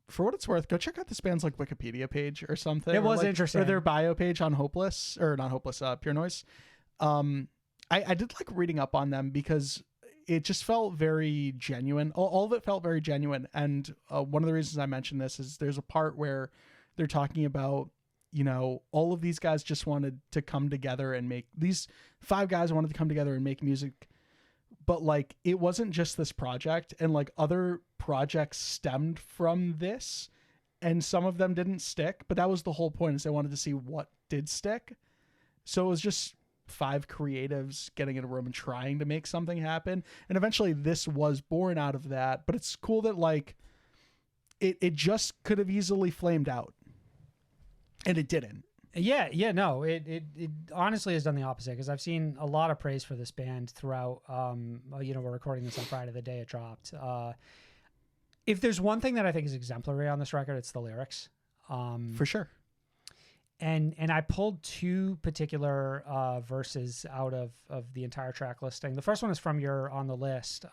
For what it's worth, go check out this band's like Wikipedia page or something. It was like, interesting. Or their bio page on Hopeless, or not Hopeless, Pure Noise. I did like reading up on them because it just felt very genuine. All of it felt very genuine. And one of the reasons I mentioned this is there's a part where they're talking about, you know, all of these guys just wanted to come together and make, these 5 guys wanted to come together and make music. But like, it wasn't just this project, and like other projects stemmed from this, and some of them didn't stick, but that was the whole point, is they wanted to see what did stick. So it was just 5 creatives getting in a room and trying to make something happen. And eventually this was born out of that, but it's cool that like it just could have easily flamed out, and it didn't. Yeah, no, it honestly has done the opposite, because I've seen a lot of praise for this band throughout. You know, we're recording this on Friday, the day it dropped. If there's one thing that I think is exemplary on this record, it's the lyrics. For sure. And I pulled 2 particular verses out of the entire track listing. The first one is from your On the List.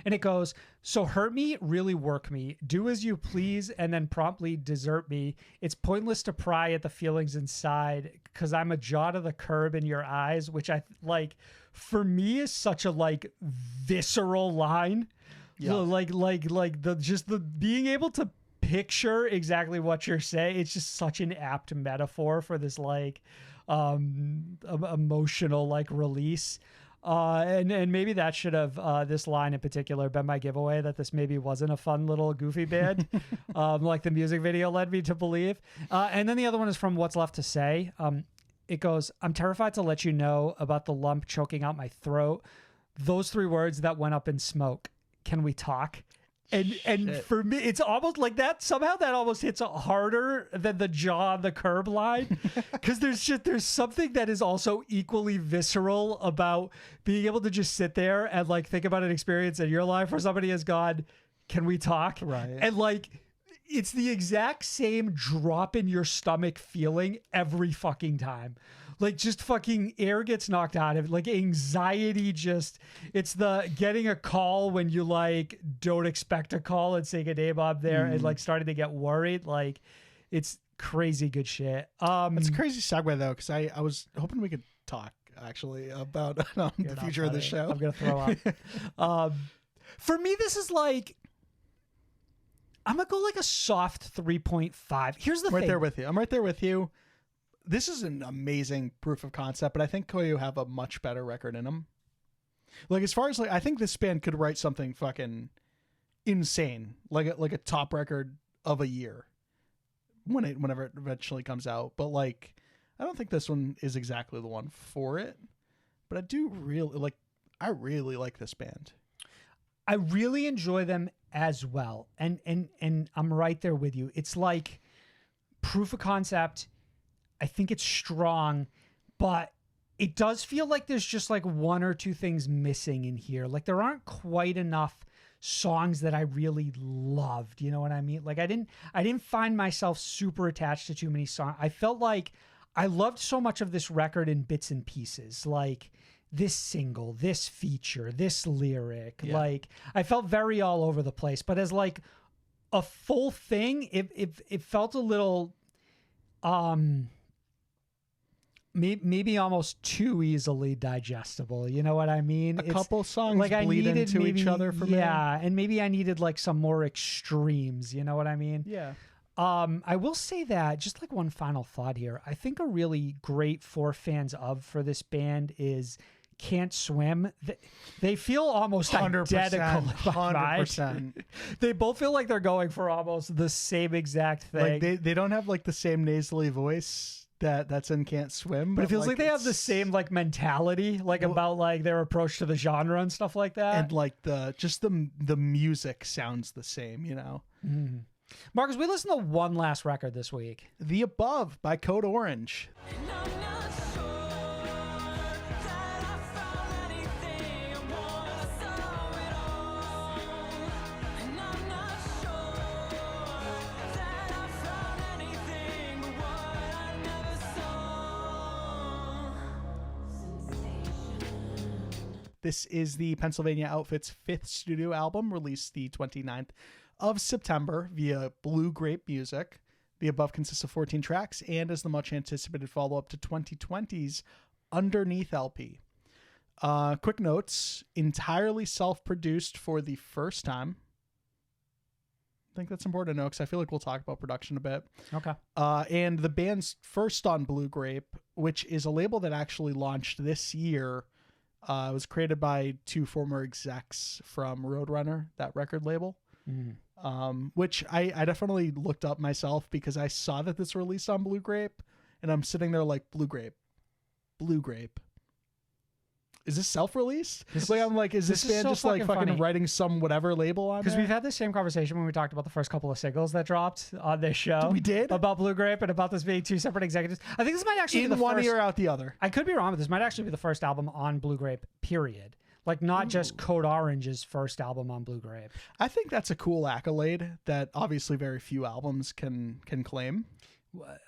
And it goes, "So hurt me, really work me, do as you please, and then promptly desert me. It's pointless to pry at the feelings inside, because I'm a jaw to the curb in your eyes," which I like, for me, is such a like visceral line. Yeah. Like the being able to picture exactly what you're saying. It's just such an apt metaphor for this like emotional like release. And maybe that should have, this line in particular, been my giveaway that this maybe wasn't a fun little goofy band, like the music video led me to believe. And then the other one is from What's Left to Say. It goes, "I'm terrified to let you know about the lump choking out my throat. Those 3 words that went up in smoke. Can we talk?" And for me, it's almost like that. Somehow that almost hits harder than the jaw on the curb line, because there's something that is also equally visceral about being able to just sit there and like think about an experience in your life where somebody has gone, "Can we talk?" Right. And like, it's the exact same drop in your stomach feeling every fucking time. Like, just fucking air gets knocked out of it. Like, anxiety just, it's the getting a call when you like don't expect a call and saying a name up there and like starting to get worried. Like, It's crazy good shit. It's a crazy segue though, because I was hoping we could talk actually about the future of the show. I'm gonna throw up. For me, this is like, I'm gonna go like a soft 3.5. Here's the thing. Right there with you. I'm right there with you. This is an amazing proof of concept, but I think Koyo have a much better record in them. Like, as far as like, I think this band could write something fucking insane, like a top record of a year whenever it eventually comes out. But like, I don't think this one is exactly the one for it. But I really like this band. I really enjoy them as well, and I'm right there with you. It's like proof of concept. I think it's strong, but it does feel like there's just like one or two things missing in here. Like there aren't quite enough songs that I really loved. You know what I mean? Like I didn't find myself super attached to too many songs. I felt like I loved so much of this record in bits and pieces, like this single, this feature, this lyric. Yeah. Like I felt very all over the place, but as like a full thing, it felt a little, maybe almost too easily digestible. You know what I mean? A couple songs like bleed into each other for me. Yeah, and maybe I needed like some more extremes. You know what I mean? Yeah. I will say that, just like one final thought here, I think a really great for fans of for this band is Can't Swim. They feel almost 100%, identical. 100%. They both feel like they're going for almost the same exact thing. Like they don't have like the same nasally voice that's in Can't Swim, but it feels like they have the same like mentality, like about like their approach to the genre and stuff like that. And like the music sounds the same, you know. Mm. Marcus, we listened to one last record this week. The Above by Code Orange. This is the Pennsylvania Outfit's fifth studio album, released the 29th of September via Blue Grape Music. The Above consists of 14 tracks and is the much-anticipated follow-up to 2020's Underneath LP. Quick notes, entirely self-produced for the first time. I think that's important to know because I feel like we'll talk about production a bit. Okay. And the band's first on Blue Grape, which is a label that actually launched this year. It was created by two former execs from Roadrunner, that record label, which I definitely looked up myself because I saw that this released on Blue Grape, and I'm sitting there like, Blue Grape. Is this self-released? Like, I'm like, is this band so just like fucking funny. writing some whatever label on there? Because we've had the same conversation when we talked about the first couple of singles that dropped on this show. We did? About Blue Grape and about this being two separate executives. I think this might actually be the one first, ear out the other. I could be wrong, but this might actually be the first album on Blue Grape, period. Like not just Code Orange's first album on Blue Grape. I think that's a cool accolade that obviously very few albums can claim.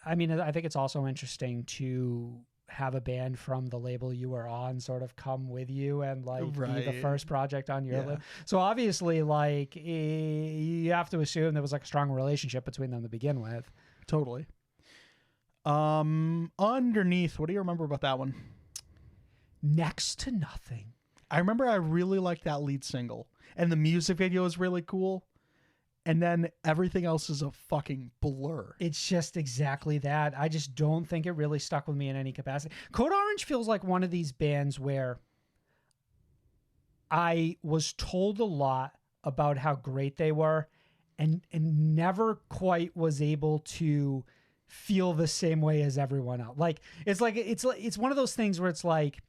I mean, I think it's also interesting to have a band from the label you were on sort of come with you and like be the first project on your label. So obviously like you have to assume there was like a strong relationship between them to begin with. Totally. Underneath, what do you remember about that one? Next to nothing. I remember I really liked that lead single and the music video is really cool. And then everything else is a fucking blur. It's just exactly that. I just don't think it really stuck with me in any capacity. Code Orange feels like one of these bands where I was told a lot about how great they were and never quite was able to feel the same way as everyone else. It's one of those things where it's like,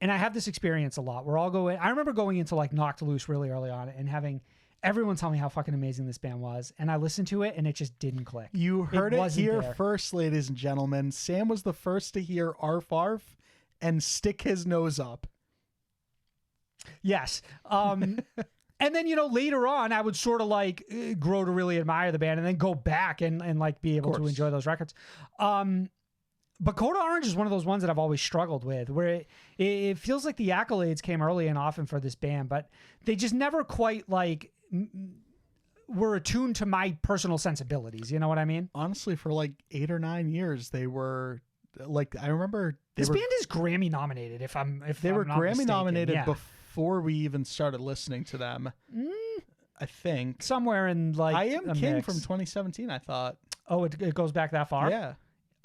and I have this experience a lot. I remember going into like Knocked Loose really early on and having everyone tell me how fucking amazing this band was, and I listened to it, and it just didn't click. You heard it here first, ladies and gentlemen. Sam was the first to hear Arf Arf and stick his nose up. Yes. And then, later on, I would sort of like grow to really admire the band and then go back and like be able to enjoy those records. But Code Orange is one of those ones that I've always struggled with, where it feels like the accolades came early and often for this band, but they just never quite like were attuned to my personal sensibilities. You know what I mean? Honestly, for like 8 or 9 years, they were like, I remember This band is Grammy nominated. If they were not Grammy mistaken. nominated Yeah. before we even started listening to them. I think Somewhere in like I Am a King mix. from 2017. I thought, Oh, it goes back that far. yeah.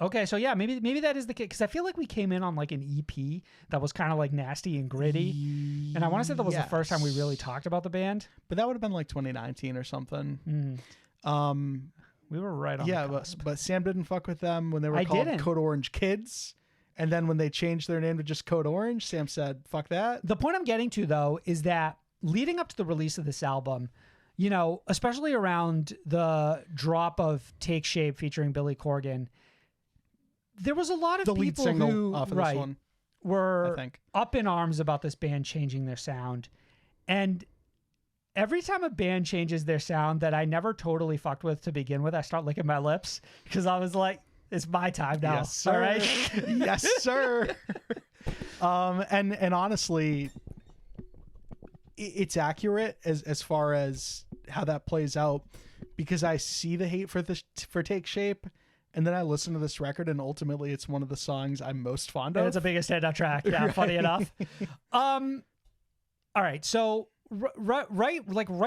Okay, so yeah, maybe that is the case because I feel like we came in on like an EP that was kind of like nasty and gritty, and I want to say that was the first time we really talked about the band. But that would have been like 2019 or something. We were right on. Yeah, the cusp. but Sam didn't fuck with them when they were I called didn't. Code Orange Kids, and then when they changed their name to just Code Orange, Sam said, "Fuck that." The point I'm getting to though is that leading up to the release of this album, you know, especially around the drop of Take Shape featuring Billy Corgan, there was a lot of The lead people single who off of right, this one, were I think. up in arms about this band changing their sound. And every time a band changes their sound that I never totally fucked with to begin with, I start licking my lips because I was like, it's my time now. Yes, sir. All right. Yes, sir. And honestly, it's accurate as far as how that plays out, because I see the hate for Take Shape, and then I listen to this record, and ultimately it's one of the songs I'm most fond of. And it's the biggest standout track. Yeah, funny enough. All right, so right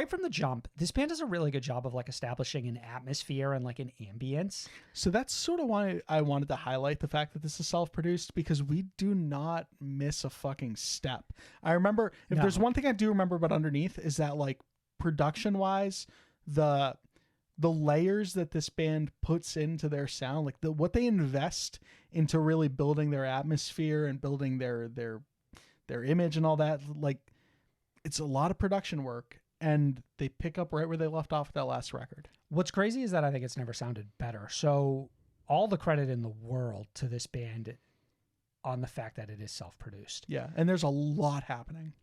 from the jump, this band does a really good job of like establishing an atmosphere and like an ambience. So that's sort of why I wanted to highlight the fact that this is self-produced, because we do not miss a fucking step. I remember, if No. there's one thing I do remember about Underneath, is that like production-wise, the layers that this band puts into their sound, like what they invest into really building their atmosphere and building their image and all that, like it's a lot of production work, and they pick up right where they left off with that last record. What's crazy is that I think it's never sounded better. So all the credit in the world to this band on the fact that it is self-produced. Yeah, and there's a lot happening.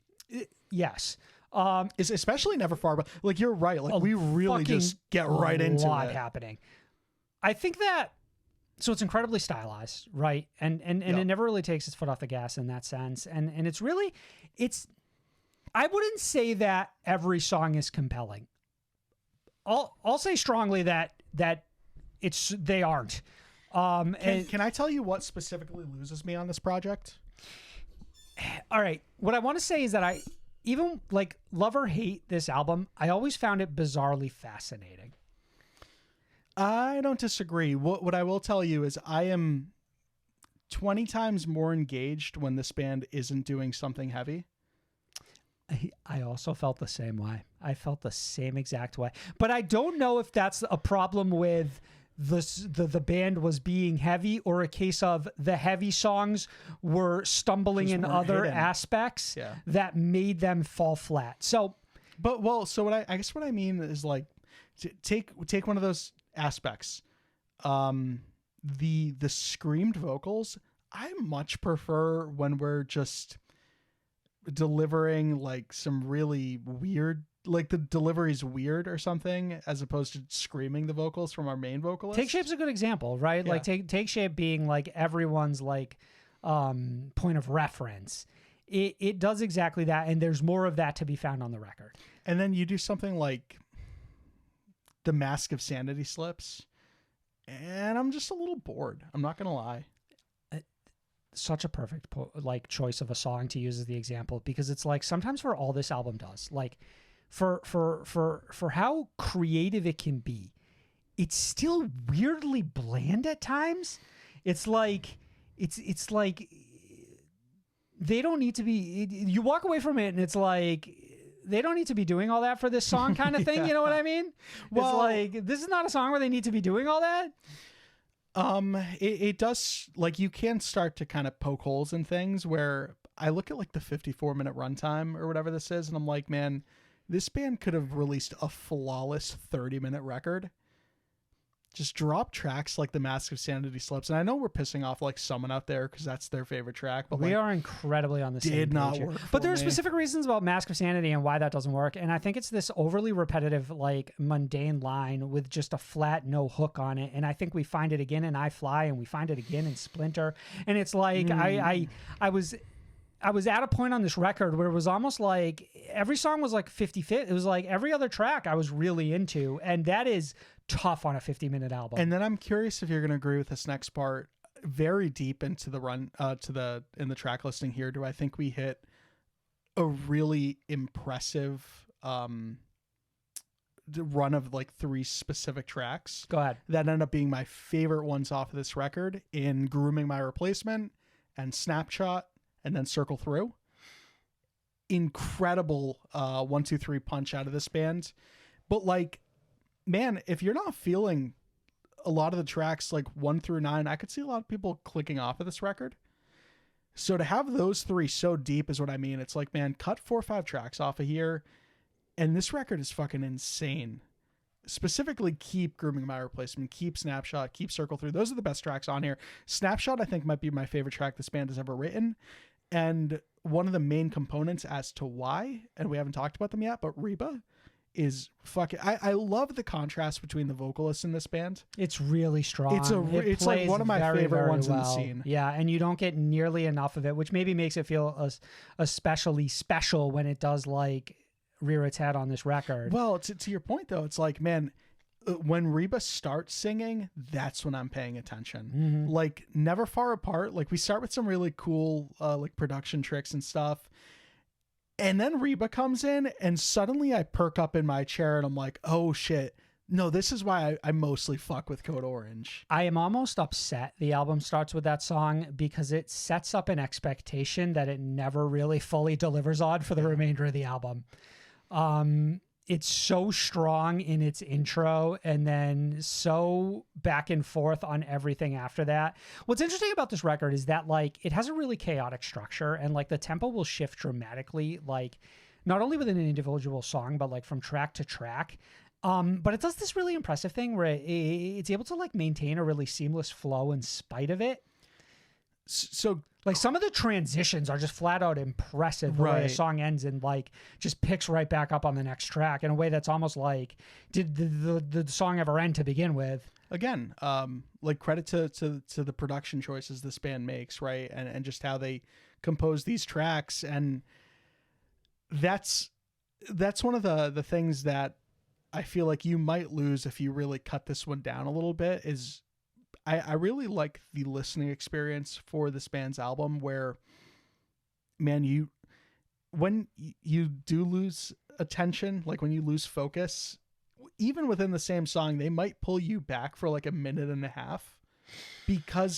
Yes. It's especially Never Far, but like you're right. Like we really just get right into a lot it. happening. I think that so it's incredibly stylized, right? And it never really takes its foot off the gas in that sense. And it's really I wouldn't say that every song is compelling. I'll say strongly that they aren't. Can I tell you what specifically loses me on this project? All right. What I want to say is that I even like love or hate this album, I always found it bizarrely fascinating. I don't disagree. What I will tell you is I am 20 times more engaged when this band isn't doing something heavy. I also felt the same way. I felt the same exact way. But I don't know if that's a problem with the band was being heavy, or a case of the heavy songs were stumbling in other aspects that made them fall flat. So, so what I guess what I mean is like take one of those aspects. The screamed vocals, I much prefer when we're just delivering like some really weird, like the delivery's weird or something, as opposed to screaming the vocals from our main vocalist. Take Shape's a good example, right? Yeah. Like Take Shape being like everyone's like point of reference. It does exactly that, and there's more of that to be found on the record. And then you do something like The Mask of Sanity Slips, and I'm just a little bored. I'm not gonna lie. Such a perfect choice of a song to use as the example, because it's like sometimes for all this album does, like for how creative it can be, it's still weirdly bland at times. It's like they don't need to be. You walk away from it and it's like they don't need to be doing all that for this song, kind of thing. You know what I mean? Well, it's like this is not a song where they need to be doing all that. It does, like, you can start to kind of poke holes in things where I look at like the 54-minute runtime or whatever this is, and I'm like, man, this band could have released a flawless 30-minute record. Just drop tracks like The Mask of Sanity Slips. And I know we're pissing off like someone out there because that's their favorite track, but we are incredibly on the same page. Did not here. work. But there are specific reasons about Mask of Sanity and why that doesn't work. And I think it's this overly repetitive, like mundane line with just a flat no hook on it. And I think we find it again in I Fly, and we find it again in Splinter. And it's like I was I was at a point on this record where it was almost like every song was like 50-50. It was like every other track I was really into, and that is tough on a 50-minute album. And then I'm curious if you're going to agree with this next part. Very deep into the run, in the track listing here, do I think we hit a really impressive run of like 3 specific tracks? Go ahead. That end up being my favorite ones off of this record in Grooming My Replacement and Snapshot, and then Circle Through. Incredible 1, 2, 3 punch out of this band. But like, man, if you're not feeling a lot of the tracks like 1 through 9, I could see a lot of people clicking off of this record. So to have those 3 so deep is what I mean. It's like, man, cut 4 or 5 tracks off of here, and this record is fucking insane. Specifically, keep Grooming My Replacement, keep Snapshot, keep Circle Through. Those are the best tracks on here. Snapshot, I think, might be my favorite track this band has ever written. And one of the main components as to why, and we haven't talked about them yet, but Reba is fucking... I love the contrast between the vocalists in this band. It's really strong. It's like one of my favorite ones in the scene. Yeah, and you don't get nearly enough of it, which maybe makes it feel especially special when it does like rear its head on this record. Well, to your point though, it's like, man, when Reba starts singing, that's when I'm paying attention. Mm-hmm. Like Never Far Apart, like we start with some really cool like production tricks and stuff, and then Reba comes in and suddenly I perk up in my chair and I'm like, oh shit, no, this is why I mostly fuck with Code Orange. I am almost upset the album starts with that song because it sets up an expectation that it never really fully delivers on for the remainder of the album. It's so strong in its intro and then so back and forth on everything after that. What's interesting about this record is that like it has a really chaotic structure, and like the tempo will shift dramatically, like not only within an individual song, but like from track to track. But it does this really impressive thing where it's able to like maintain a really seamless flow in spite of it. So like some of the transitions are just flat out impressive. Right. The song ends and like just picks right back up on the next track in a way that's almost like, did the song ever end to begin with? Again, like credit to the production choices this band makes, right? And just how they compose these tracks. And that's one of the things that I feel like you might lose if you really cut this one down a little bit is I really like the listening experience for this band's album where, man, when you do lose attention, like when you lose focus, even within the same song, they might pull you back for like a minute and a half because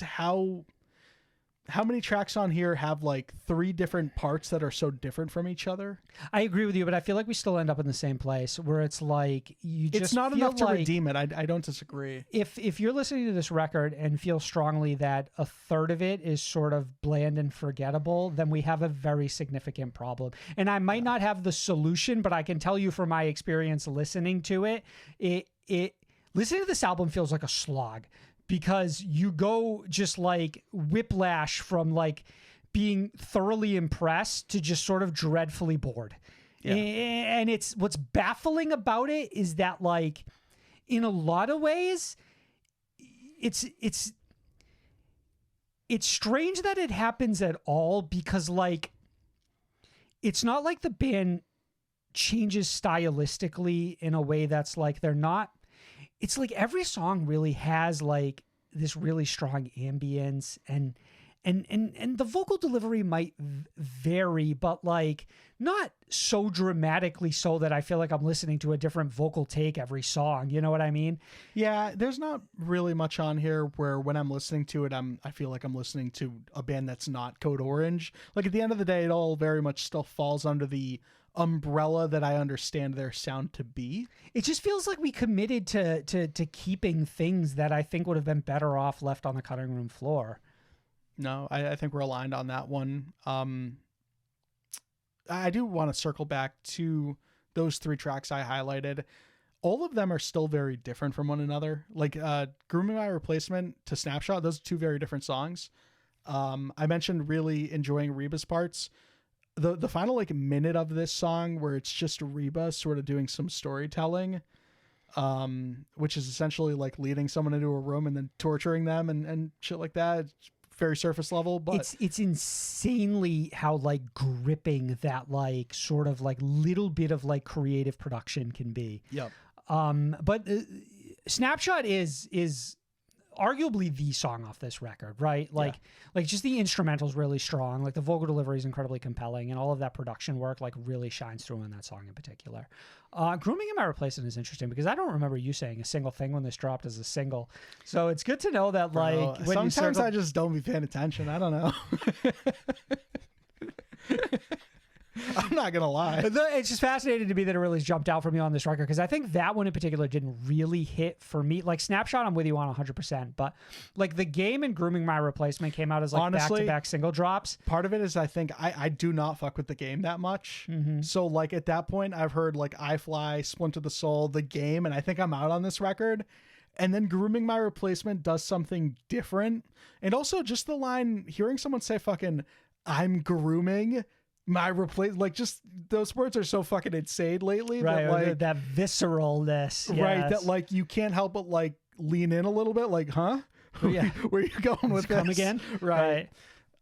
how many tracks on here have like 3 different parts that are so different from each other? I agree with you, but I feel like we still end up in the same place where it's like it's not enough to redeem it. I don't disagree. If you're listening to this record and feel strongly that a third of it is sort of bland and forgettable, then we have a very significant problem. And I might not have the solution, but I can tell you from my experience listening to it, listening to this album feels like a slog. Because you go just like whiplash from like being thoroughly impressed to just sort of dreadfully bored. Yeah. And it's what's baffling about it is that like in a lot of ways it's strange that it happens at all because like it's not like the band changes stylistically in a way that's like they're not. It's like every song really has like this really strong ambience and the vocal delivery might vary, but like not so dramatically so that I feel like I'm listening to a different vocal take every song. You know what I mean? Yeah, there's not really much on here where when I'm listening to it, I feel like I'm listening to a band that's not Code Orange. Like at the end of the day, it all very much still falls under the umbrella that I understand their sound to be. It just feels like we committed to keeping things that I think would have been better off left on the cutting room floor. No, I think we're aligned on that one. I do want to circle back to those 3 tracks I highlighted. All of them are still very different from one another. Like Grooming My Replacement to Snapshot, those are 2 very different songs. I mentioned really enjoying Reba's parts. The final like minute of this song where it's just Reba sort of doing some storytelling, which is essentially like leading someone into a room and then torturing them and shit like that. It's very surface level, but it's insanely how like gripping that like sort of like little bit of like creative production can be. Yep. But Snapshot is arguably the song off this record, right? Like just the instrumental's really strong, like the vocal delivery is incredibly compelling, and all of that production work like really shines through in that song in particular. Grooming in My Replacement is interesting because I don't remember you saying a single thing when this dropped as a single, so it's good to know that like when sometimes I just don't be paying attention. I don't know. I'm not gonna lie. It's just fascinating to me that it really jumped out for me on this record, because I think that one in particular didn't really hit for me. Like Snapshot, I'm with you on 100%, but like The Game and Grooming My Replacement came out as like Honestly, back-to-back single drops. Part of it is I think I do not fuck with The Game that much. So like at that point, I've heard like I Fly, Splinter the Soul, The Game, and I think I'm out on this record. And then Grooming My Replacement does something different. And also just the line, hearing someone say fucking, I'm grooming my replace, like just those words are so fucking insane lately. Right, that, like, that visceralness. Right, yes. that like you can't help but like lean in a little bit, like, huh? Yeah. Where are you going with this? Come again? Right.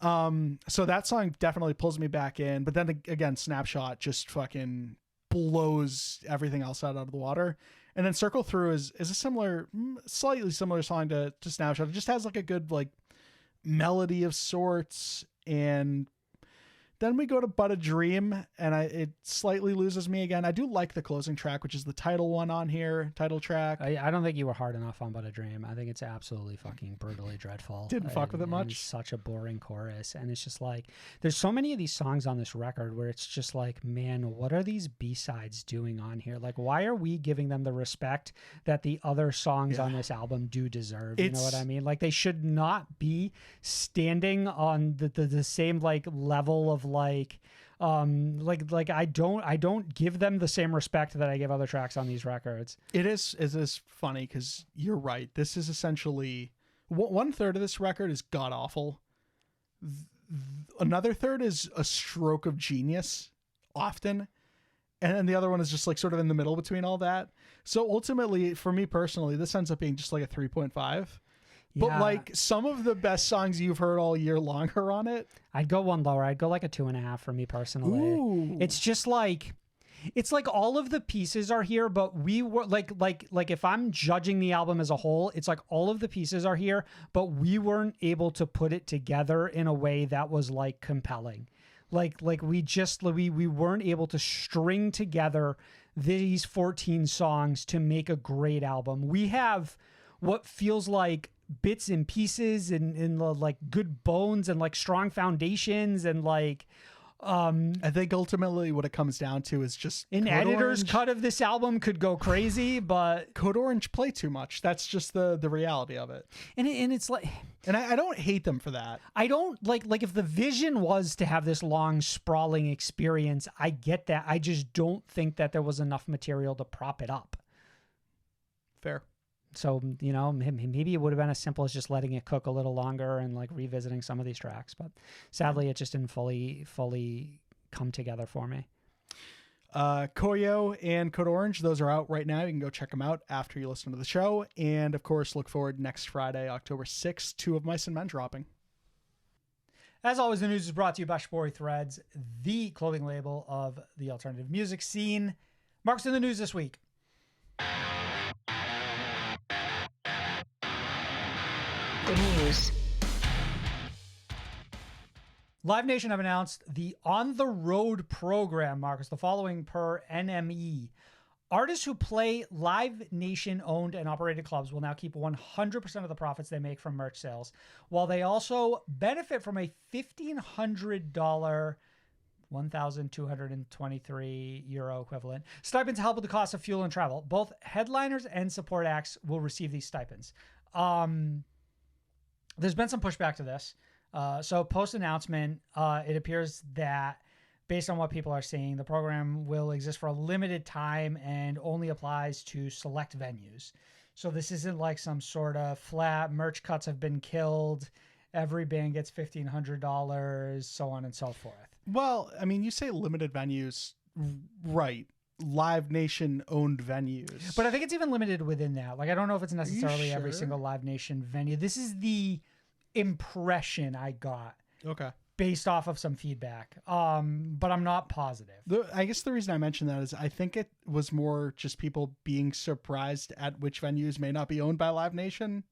So that song definitely pulls me back in, but then again, Snapshot just fucking blows everything else out of the water. And then Circle Through is a similar, slightly similar song to Snapshot. It just has like a good like melody of sorts. And then we go to But a Dream, and it slightly loses me again. I do like the closing track, which is the title one on here, title track. I don't think you were hard enough on But a Dream. I think it's absolutely fucking brutally dreadful. Didn't fuck with it much. It's such a boring chorus, and it's just like there's so many of these songs on this record where it's just like, man, what are these B-sides doing on here? Like, why are we giving them the respect that the other songs on this album do deserve? You know what I mean? Like, they should not be standing on the same like level of like I don't give them the same respect that I give other tracks on these records. It is funny because you're right. This is essentially 1/3 of this record is god awful. Another third is a stroke of genius often, and then the other one is just like sort of in the middle between all that. So ultimately, for me personally, this ends up being just like a 3.5. But like some of the best songs you've heard all year long are on it. I'd go one lower. I'd go like a 2.5 for me personally. Ooh. It's just like, it's like all of the pieces are here, but we were like if I'm judging the album as a whole, it's like all of the pieces are here, but we weren't able to put it together in a way that was like compelling. Like we weren't able to string together these 14 songs to make a great album. We have what feels like bits and pieces and like good bones and like strong foundations and like I think ultimately what it comes down to is just an editor's cut of this album could go crazy, but Code Orange play too much. That's just the reality of it. And it's like, and I don't hate them for that. I don't like if the vision was to have this long sprawling experience, I get that. I just don't think that there was enough material to prop it up. Fair. So, you know, maybe it would have been as simple as just letting it cook a little longer and like revisiting some of these tracks. But sadly, it just didn't fully come together for me. Koyo and Code Orange, those are out right now. You can go check them out after you listen to the show. And of course, look forward next Friday, October 6th, 2 of Mice and Men dropping. As always, the news is brought to you by Shibori Threads, the clothing label of the alternative music scene. Mark's in the news this week. The news. Live Nation have announced the On the Road program, Marcus, the following per NME. Artists who play Live Nation owned and operated clubs will now keep 100% of the profits they make from merch sales, while they also benefit from a $1,500 €1,223 equivalent stipend to help with the cost of fuel and travel. Both headliners and support acts will receive these stipends. There's been some pushback to this. So post-announcement, it appears that based on what people are seeing, the program will exist for a limited time and only applies to select venues. So this isn't like some sort of flat merch cuts have been killed. Every band gets $1,500, so on and so forth. Well, I mean, you say limited venues, right? Live Nation owned venues. But I think it's even limited within that. Like, I don't know if it's necessarily every single Live Nation venue. This is the impression I got Okay. based off of some feedback. But I'm not positive. I guess the reason I mentioned that is I think it was more just people being surprised at which venues may not be owned by Live Nation.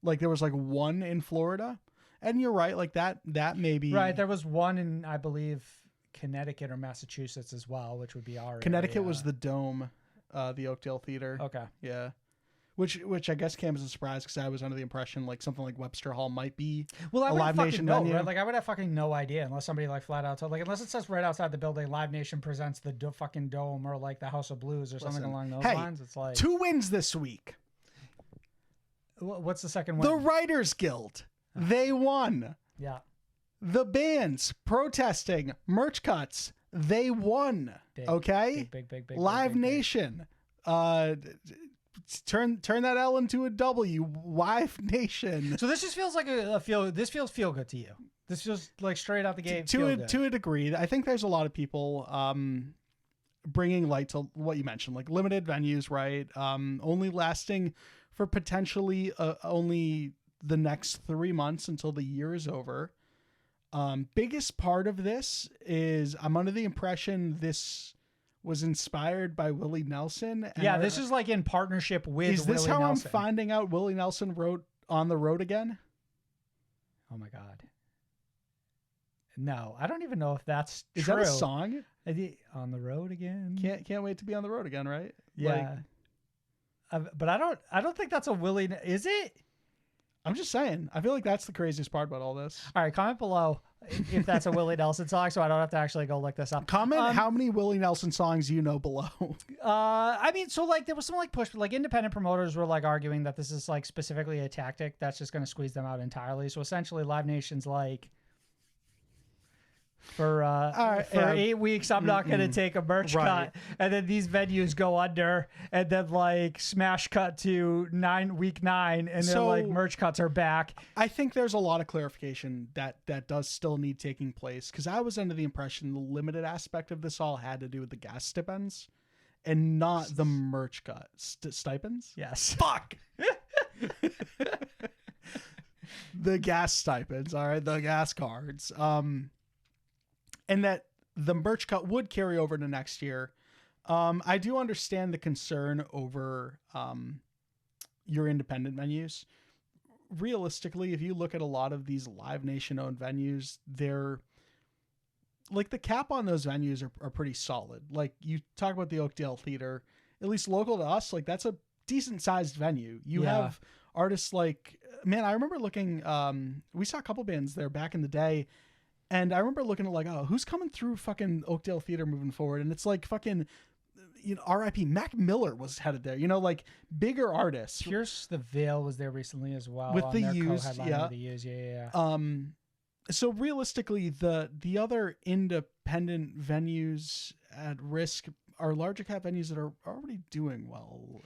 Like there was like one in Florida, and you're right. Like that may be Right. There was one in, I believe, Connecticut or Massachusetts as well, which would be our Connecticut area. was the Dome, the Oakdale Theater. Okay. Yeah. Which I guess came as a surprise because I was under the impression like something like Webster Hall might be Well, I a would Live fucking Nation know, venue. right? Like I would have fucking no idea unless somebody like flat out told, like unless it says right outside the building, Live Nation presents the fucking Dome or like the House of Blues or something Listen, along those hey, lines. It's like 2 wins this week. what's the second one? The Writers Guild. They won. Yeah. The bands protesting merch cuts. They won. Big, Okay. Big. Live big. Nation. Turn that L into a W. Live Nation. So this just feels like this feels feel good to you. This feels like straight out the gate. To a degree, I think there's a lot of people bringing light to what you mentioned, like limited venues, right? Only lasting for potentially only the next 3 months until the year is over. Biggest part of this is I'm under the impression this was inspired by Willie Nelson. And Yeah, this is like in partnership with Is this Willie how Nelson. I'm finding out Willie Nelson wrote On the Road Again? Oh my God. No, I don't even know if that's Is true. that a song? On the road again? Can't wait to be on the road again, right? Yeah. But I don't think that's a Willie. Is it? I'm just saying. I feel like that's the craziest part about all this. All right, comment below if that's a Willie Nelson song, so I don't have to actually go look this up. Comment how many Willie Nelson songs you know below. I mean, so like there was some like push, like independent promoters were like arguing that this is like specifically a tactic that's just going to squeeze them out entirely. So essentially, Live Nation's like, for 8 weeks, I'm not going to take a merch Right. cut, and then these venues go under, and then like smash cut to week 9, and then So- like merch cuts are back. I think there's a lot of clarification that does still need taking place because I was under the impression the limited aspect of this all had to do with the gas stipends and not the merch cut. Stipends? Yes. Fuck! The gas stipends, all right? The gas cards. And that the merch cut would carry over to next year. I do understand the concern over your independent venues. Realistically, if you look at a lot of these Live Nation owned venues, they're like the cap on those venues are pretty solid. Like you talk about the Oakdale Theater, at least local to us, like that's a decent sized venue. You have artists like, man, I remember looking, we saw a couple bands there back in the day. And I remember looking at like, oh, who's coming through fucking Oakdale Theater moving forward? And it's like fucking, R.I.P. Mac Miller was headed there. Like bigger artists. Pierce the Veil was there recently as well. With on the their Used, co-headliner yeah. with the Used, yeah. So realistically, the other independent venues at risk are larger cap venues that are already doing well.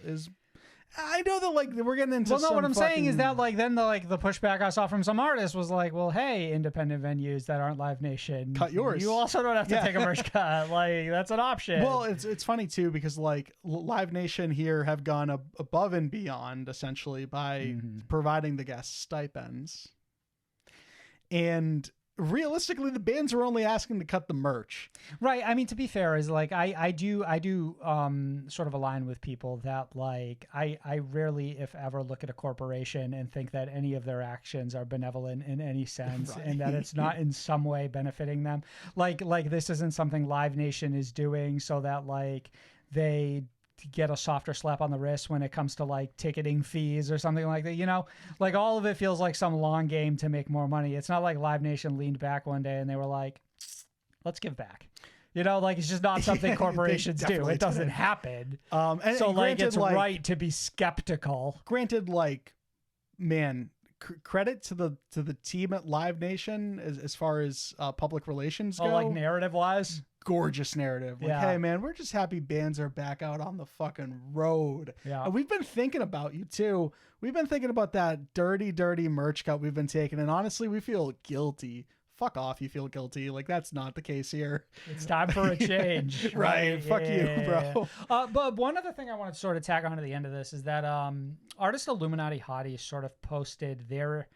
I know that like we're getting into. Well, no, some what I'm saying is fucking- that like then the pushback I saw from some artists was like, well, hey, independent venues that aren't Live Nation, Cut yours. You also don't have to Yeah. take a merch cut. Like that's an option. Well, it's funny too because like Live Nation here have gone above and beyond essentially by providing the guest stipends, and realistically, the bands are only asking to cut the merch. right. I mean, to be fair, is like I do sort of align with people that like I rarely, if ever, look at a corporation and think that any of their actions are benevolent in any sense, and that it's not in some way benefiting them. Like this isn't something Live Nation is doing so that like they get a softer slap on the wrist when it comes to like ticketing fees or something like that. Like all of it feels like some long game to make more money. It's not like Live Nation leaned back one day and they were like, let's give back. Like it's just not something corporations do. definitely It doesn't did. happen. And So like granted, it's right to be skeptical. Granted, like, man, credit to the team at Live Nation as far as public relations go. Oh, like narrative wise. Gorgeous narrative. Like, Yeah. hey man, we're just happy bands are back out on the fucking road. Yeah. And we've been thinking about you too. We've been thinking about that dirty merch cut we've been taking, and honestly, we feel guilty. Fuck off, you feel guilty. Like that's not the case here. It's time for a change. Right. Fuck you, bro. But one other thing I want to sort of tack on to the end of this is that artist Illuminati Hottie sort of posted their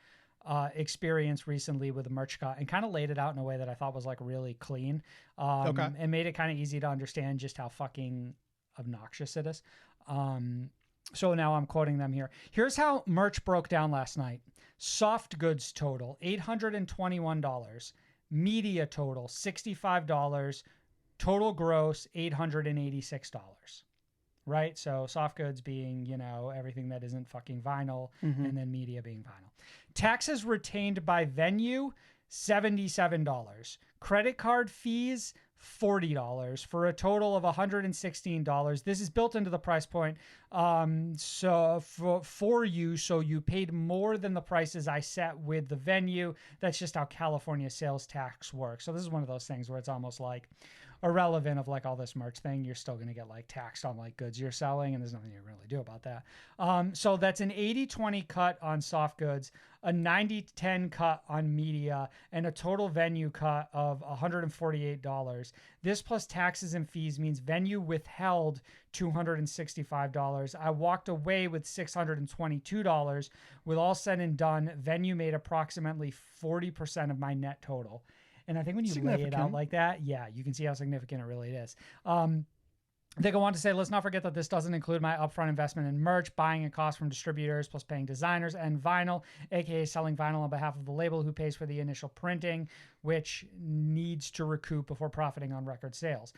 experience recently with the merch cut and kind of laid it out in a way that I thought was like really clean. And made it kind of easy to understand just how fucking obnoxious it is. So now I'm quoting them here. Here's how merch broke down last night. Soft goods total, $821. Media total, $65. Total gross, $886. Right? So soft goods being, you know, everything that isn't fucking vinyl, and then media being vinyl. Taxes retained by venue, $77. Credit card fees, $40 for a total of $116. This is built into the price point. So for you, so you paid more than the prices I set with the venue. That's just how California sales tax works. So this is one of those things where it's almost like irrelevant of like all this merch thing. You're still going to get like taxed on like goods you're selling, and there's nothing you can really do about that. So that's an 80-20 cut on soft goods, a 90-10 cut on media, and a total venue cut of $148. This plus taxes and fees means venue withheld $265. I walked away with $622. With all said and done, venue made approximately 40% of my net total. And I think when you lay it out like that, yeah, you can see how significant it really is. They go on to say, let's not forget that this doesn't include my upfront investment in merch, buying and costs from distributors, plus paying designers and vinyl, aka selling vinyl on behalf of the label who pays for the initial printing, which needs to recoup before profiting on record sales.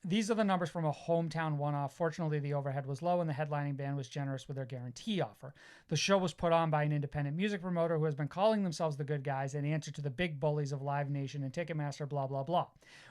These are the numbers from a hometown one-off. Fortunately, the overhead was low and the headlining band was generous with their guarantee offer. The show was put on by an independent music promoter who has been calling themselves the good guys in answer to the big bullies of Live Nation and Ticketmaster, blah, blah, blah.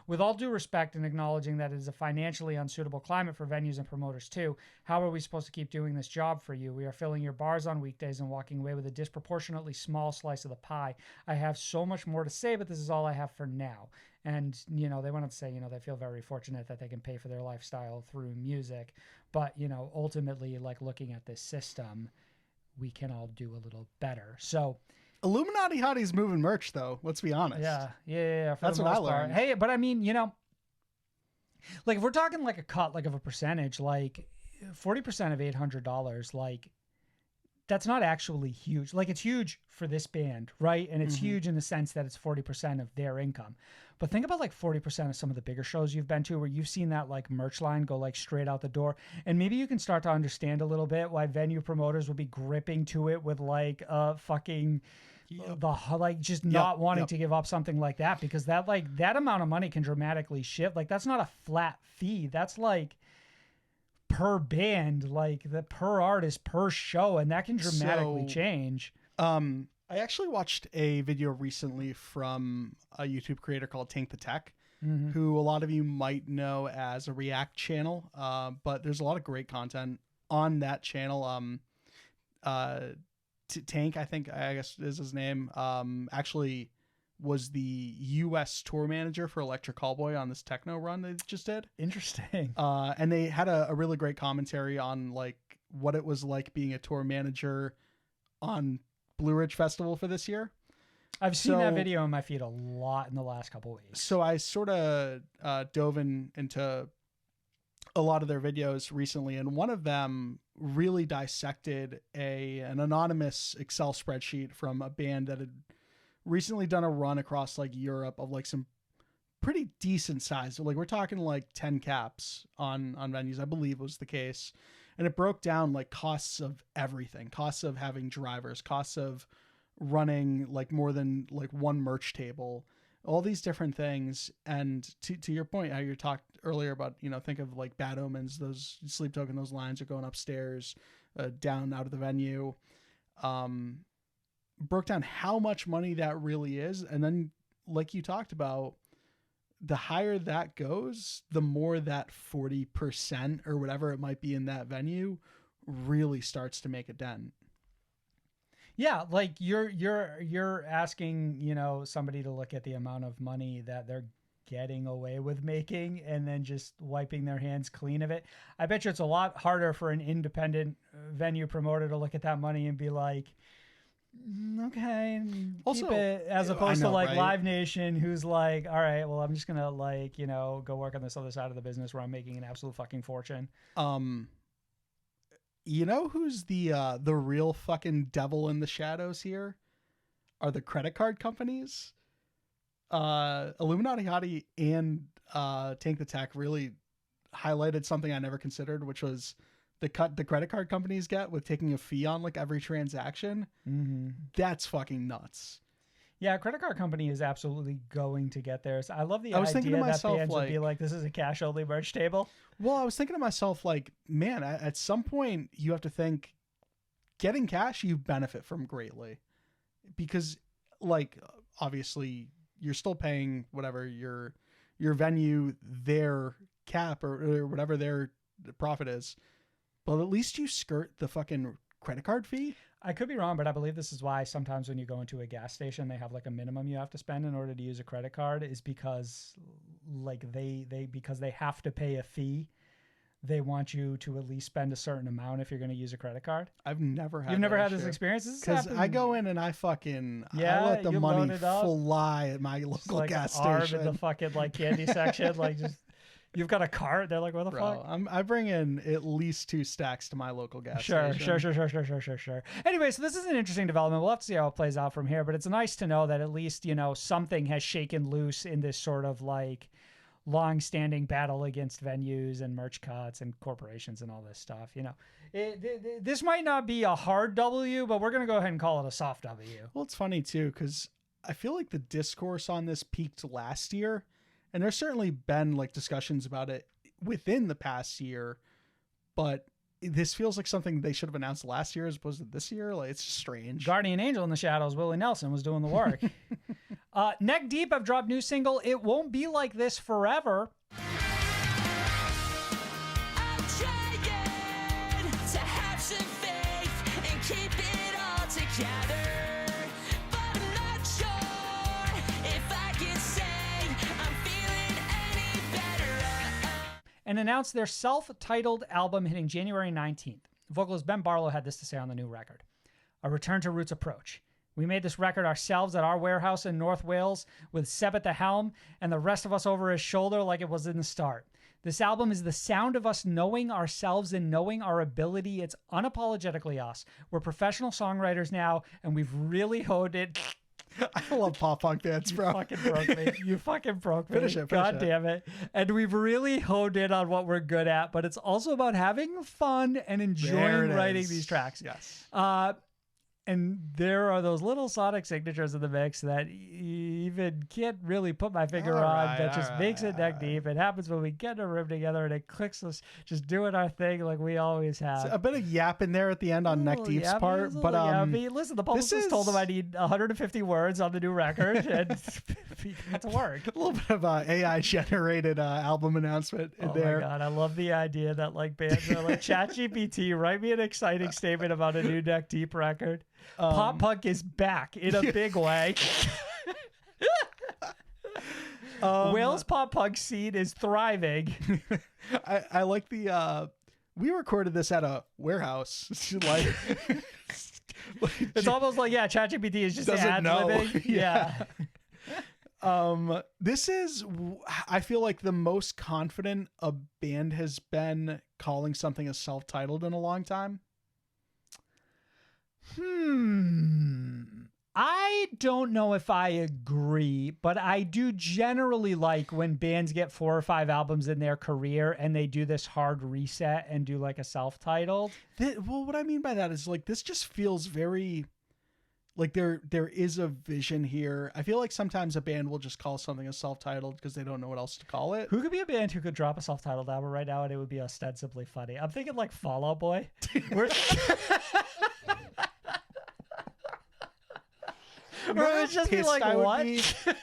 With all due respect and acknowledging that it is a financially unsuitable climate for venues and promoters too, how are we supposed to keep doing this job for you? We are filling your bars on weekdays and walking away with a disproportionately small slice of the pie. I have so much more to say, but this is all I have for now. And, you know, they went on to say, you know, they feel very fortunate that they can pay for their lifestyle through music. But, you know, ultimately, like looking at this system, we can all do a little better. So Illuminati Hotties moving merch, though. Let's be honest. Yeah. That's what I learned. Hey, but I mean, you know, like if we're talking like a cut, like of a percentage, like 40% of $800, like that's not actually huge. Like it's huge for this band, right? And it's huge in the sense that it's 40% of their income. But think about like 40% of some of the bigger shows you've been to where you've seen that like merch line go like straight out the door. And maybe you can start to understand a little bit why venue promoters will be gripping to it with like fucking just not wanting to give up something like that, because that like that amount of money can dramatically shift. Like that's not a flat fee. That's like per band, like the per artist, per show, and that can dramatically change. I actually watched a video recently from a YouTube creator called Tank the Tech, who a lot of you might know as a React channel, but there's a lot of great content on that channel. Tank, I guess is his name, actually was the U.S. tour manager for Electric Callboy on this techno run they just did. Interesting. And they had a really great commentary on like what it was like being a tour manager on Blue Ridge Festival for this year. I've seen that video in my feed a lot in the last couple of weeks. So I sort of dove into a lot of their videos recently, and one of them really dissected an anonymous Excel spreadsheet from a band that had recently done a run across like Europe of like some pretty decent size. So, like we're talking like 10 caps on venues, I believe was the case. And it broke down like costs of everything, costs of having drivers, costs of running like more than like one merch table, all these different things. And to your point, how you talked earlier about, you know, think of like Bad Omens, those Sleep Token, those lines are going upstairs, down out of the venue. Broke down how much money that really is. And then like you talked about, the higher that goes, the more that 40% or whatever it might be in that venue really starts to make a dent. Yeah, like you're asking, you know, somebody to look at the amount of money that they're getting away with making and then just wiping their hands clean of it. I bet you it's a lot harder for an independent venue promoter to look at that money and be like, okay, also keep it, as opposed to like, right? Live Nation, who's like, all right, well, I'm just gonna like, you know, go work on this other side of the business where I'm making an absolute fucking fortune. You know who's the real fucking devil in the shadows here? Are the credit card companies. Illuminati Hottie and Tank the Tech really highlighted something I never considered, which was the cut the credit card companies get with taking a fee on like every transaction. Mm-hmm. That's fucking nuts. Yeah, credit card company is absolutely going to get theirs. I love the I was idea thinking to that myself, bands would be like- like, this is a cash only merch table. Well, I was thinking to myself, like, man, at some point you have to think getting cash you benefit from greatly, because like obviously you're still paying whatever your venue their cap or whatever their profit is, but at least you skirt the fucking credit card fee. I could be wrong, but I believe this is why sometimes when you go into a gas station, they have like a minimum you have to spend in order to use a credit card, is because like because they have to pay a fee. They want you to at least spend a certain amount if you're going to use a credit card. I've never had. You've never had this issue. experience? Because I go in and I fucking Yeah, I let the you money load it up. fly at my Just local like gas arm station. in the fucking like candy section, like just you've got a cart. They're like, what the Bro, fuck? I bring in at least 2 stacks to my local gas Sure. station. Anyway, so this is an interesting development. We'll have to see how it plays out from here, but it's nice to know that at least, you know, something has shaken loose in this sort of like long-standing battle against venues and merch cuts and corporations and all this stuff. You know, this might not be a hard W, but we're going to go ahead and call it a soft W. Well, it's funny too, because I feel like the discourse on this peaked last year, and there's certainly been like discussions about it within the past year, but this feels like something they should have announced last year as opposed to this year. Like, it's strange. Guardian Angel in the Shadows, Willie Nelson was doing the work. Neck Deep have dropped new single, It Won't Be Like This Forever. I'm trying to have some faith and keep it all together, but I'm not sure if I can say I'm feeling any better. And announced their self-titled album hitting January 19th. Vocalist Ben Barlow had this to say on the new record. A return to roots approach. We made this record ourselves at our warehouse in North Wales with Seb at the helm and the rest of us over his shoulder like it was in the start. This album is the sound of us knowing ourselves and knowing our ability. It's unapologetically us. We're professional songwriters now, and we've really honed it. I love pop punk bands, bro. You fucking broke me. You fucking broke me. Finish it. God damn it. And we've really honed in on what we're good at, but it's also about having fun and There enjoying it writing is. these tracks. Yes. And there are those little sonic signatures in the mix that even can't really put my finger All on right, that just all makes it neck right. deep. It happens when we get in a room together and it clicks us just doing our thing like we always have. A bit of yapping there at the end on Neck Deep's part, but listen, the publicist is- told him I need 150 words on the new record, and he got to work. a little bit of AI generated album announcement in Oh there. my god, I love the idea that like bands are like, ChatGPT, write me an exciting statement about a new Neck Deep record. Pop punk is back in a big way. Wales pop punk scene is thriving. I like the we recorded this at a warehouse. like It's almost like, yeah, ChatGPT is just Doesn't know. ad-libbing. Yeah. this is, I feel like, the most confident a band has been calling something a self-titled in a long time. I don't know if I agree, but I do generally like when bands get 4 or 5 albums in their career and they do this hard reset and do like a self-titled. Well, what I mean by that is like this just feels very like there is a vision here. I feel like sometimes a band will just call something a self-titled because they don't know what else to call it. Who could be a band who could drop a self-titled album right now and it would be ostensibly funny? I'm thinking like Fall Out Boy. We're Or it would just be Pissed like, I would what? be.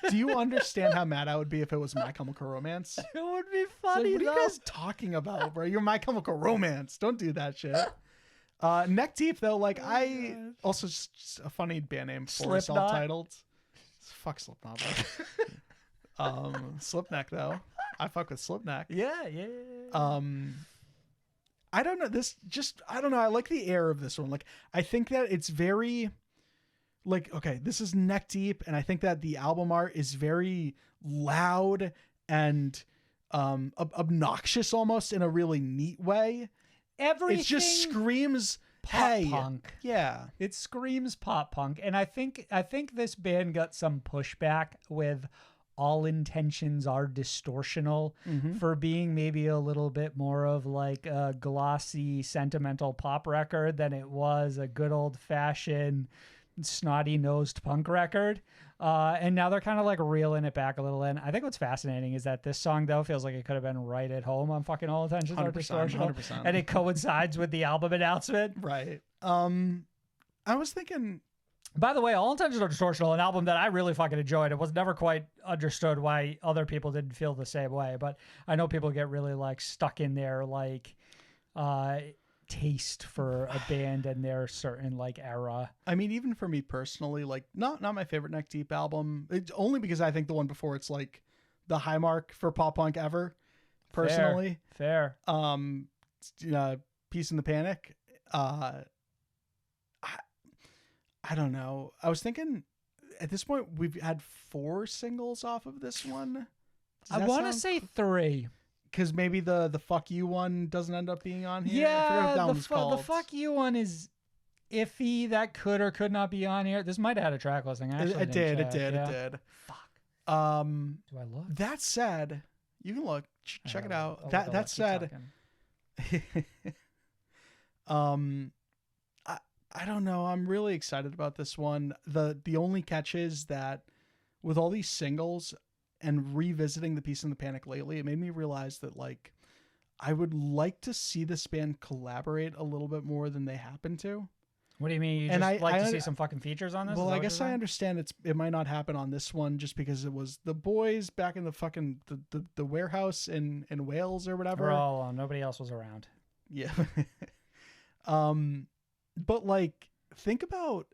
Do you understand how mad I would be if it was My Chemical Romance? It would be It's funny, like, what are though. you guys talking about, bro? You're My Chemical Romance. Don't do that shit. Neck Deep, though, like, I also just a funny band name for Slipknot? self-titled. Fuck Slipknot, bro. Slipneck, though. I fuck with Slipneck. Yeah. I don't know. I don't know. I like the air of this one. Like, I think that it's very, like, okay, this is Neck Deep, and I think that the album art is very loud and obnoxious almost in a really neat way. everything. It just screams pop hey. punk. Yeah. It screams pop punk, and I think this band got some pushback with All Intentions Are Distortional for being maybe a little bit more of like a glossy, sentimental pop record than it was a good old fashioned snotty-nosed punk record. And now they're kind of like reeling it back a little in. I think what's fascinating is that this song, though, feels like it could have been right at home on fucking All Intentions Are 100%, Distortional. 100%. And it coincides with the album announcement. Right. I was thinking, By the way, All Intentions Are Distortional, an album that I really fucking enjoyed. It was never quite understood why other people didn't feel the same way, but I know people get really like stuck in their like taste for a band and their certain like era. I mean, even for me personally, like not my favorite Neck Deep album. It's only because I think the one before it's like the high mark for pop punk ever. Personally, Fair. Peace in the Panic. I don't know. I was thinking at this point we've had 4 singles off of this one. I want to say 3. Because maybe the Fuck You one doesn't end up being on here. I forget what that Yeah, one's called. the Fuck You one is iffy. That could or could not be on here. This might have had a track listing. It did. It did. Fuck. Do I look? That said, you can look. Check it out. I'll That look, keep said, talking. I don't know. I'm really excited about this one. The only catch is that with all these singles and revisiting the Peace in the Panic lately, it made me realize that like I would like to see this band collaborate a little bit more than they happen to. What do you mean? You And just like I to see some fucking features on this? Well, Is that I what guess you're I saying? understand it might not happen on this one just because it was the boys back in the fucking the warehouse in Wales or whatever. We're all alone. Nobody else was around. Yeah. But like think about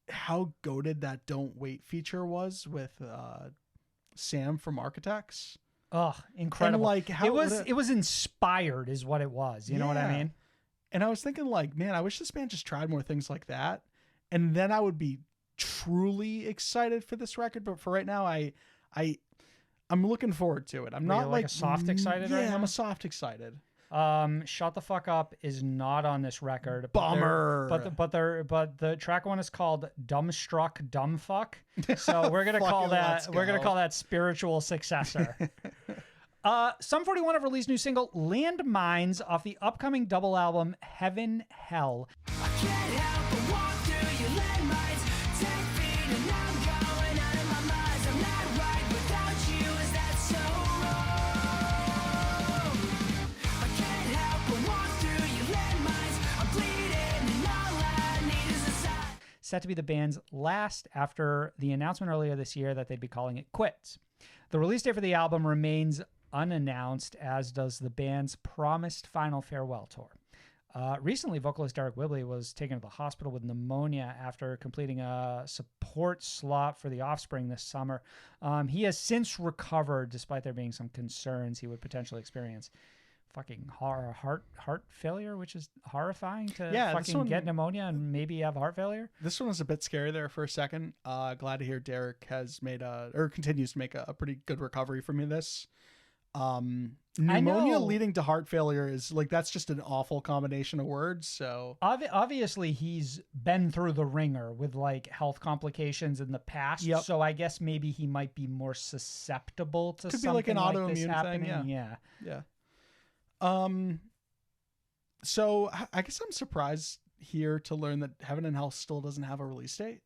how goated that Don't Wait feature was with Sam from Architects. Ugh, incredible. And like how it was inspired is what it was. You know what I Yeah. mean? And I was thinking like, man, I wish this band just tried more things like that. And then I would be truly excited for this record. But for right now, I'm looking forward to it. I'm Were you not like like a soft excited yeah, right now? I'm a soft excited. Shut the Fuck Up is not on this record. Bummer. But the track one is called Dumbstruck Dumbfuck. So we're gonna call Fucking let's go. call that spiritual successor. Sum 41 have released new single Landmines off the upcoming double album Heaven Hell. I can't help but walk through your landmines. 10 feet and I'm going out of my mind. I'm not right without you. Is that so wrong? I can't help but walk through your landmines. I'm bleeding and all I need is a sign. Set to be the band's last after the announcement earlier this year that they'd be calling it quits. The release date for the album remains unannounced, as does the band's promised final farewell tour. Recently, vocalist Derek Whibley was taken to the hospital with pneumonia after completing a support slot for the Offspring this summer. He has since recovered, despite there being some concerns he would potentially experience fucking heart failure, which is horrifying to fucking get pneumonia and maybe have heart failure. This one was a bit scary there for a second. Glad to hear Derek has made continues to make a pretty good recovery from this. Pneumonia leading to heart failure is like, that's just an awful combination of words. So obviously he's been through the ringer with like health complications in the past. Yep. So I guess maybe he might be more susceptible to Could be something like an this autoimmune thing, happening. yeah. So I guess I'm surprised here to learn that Heaven and Hell still doesn't have a release date.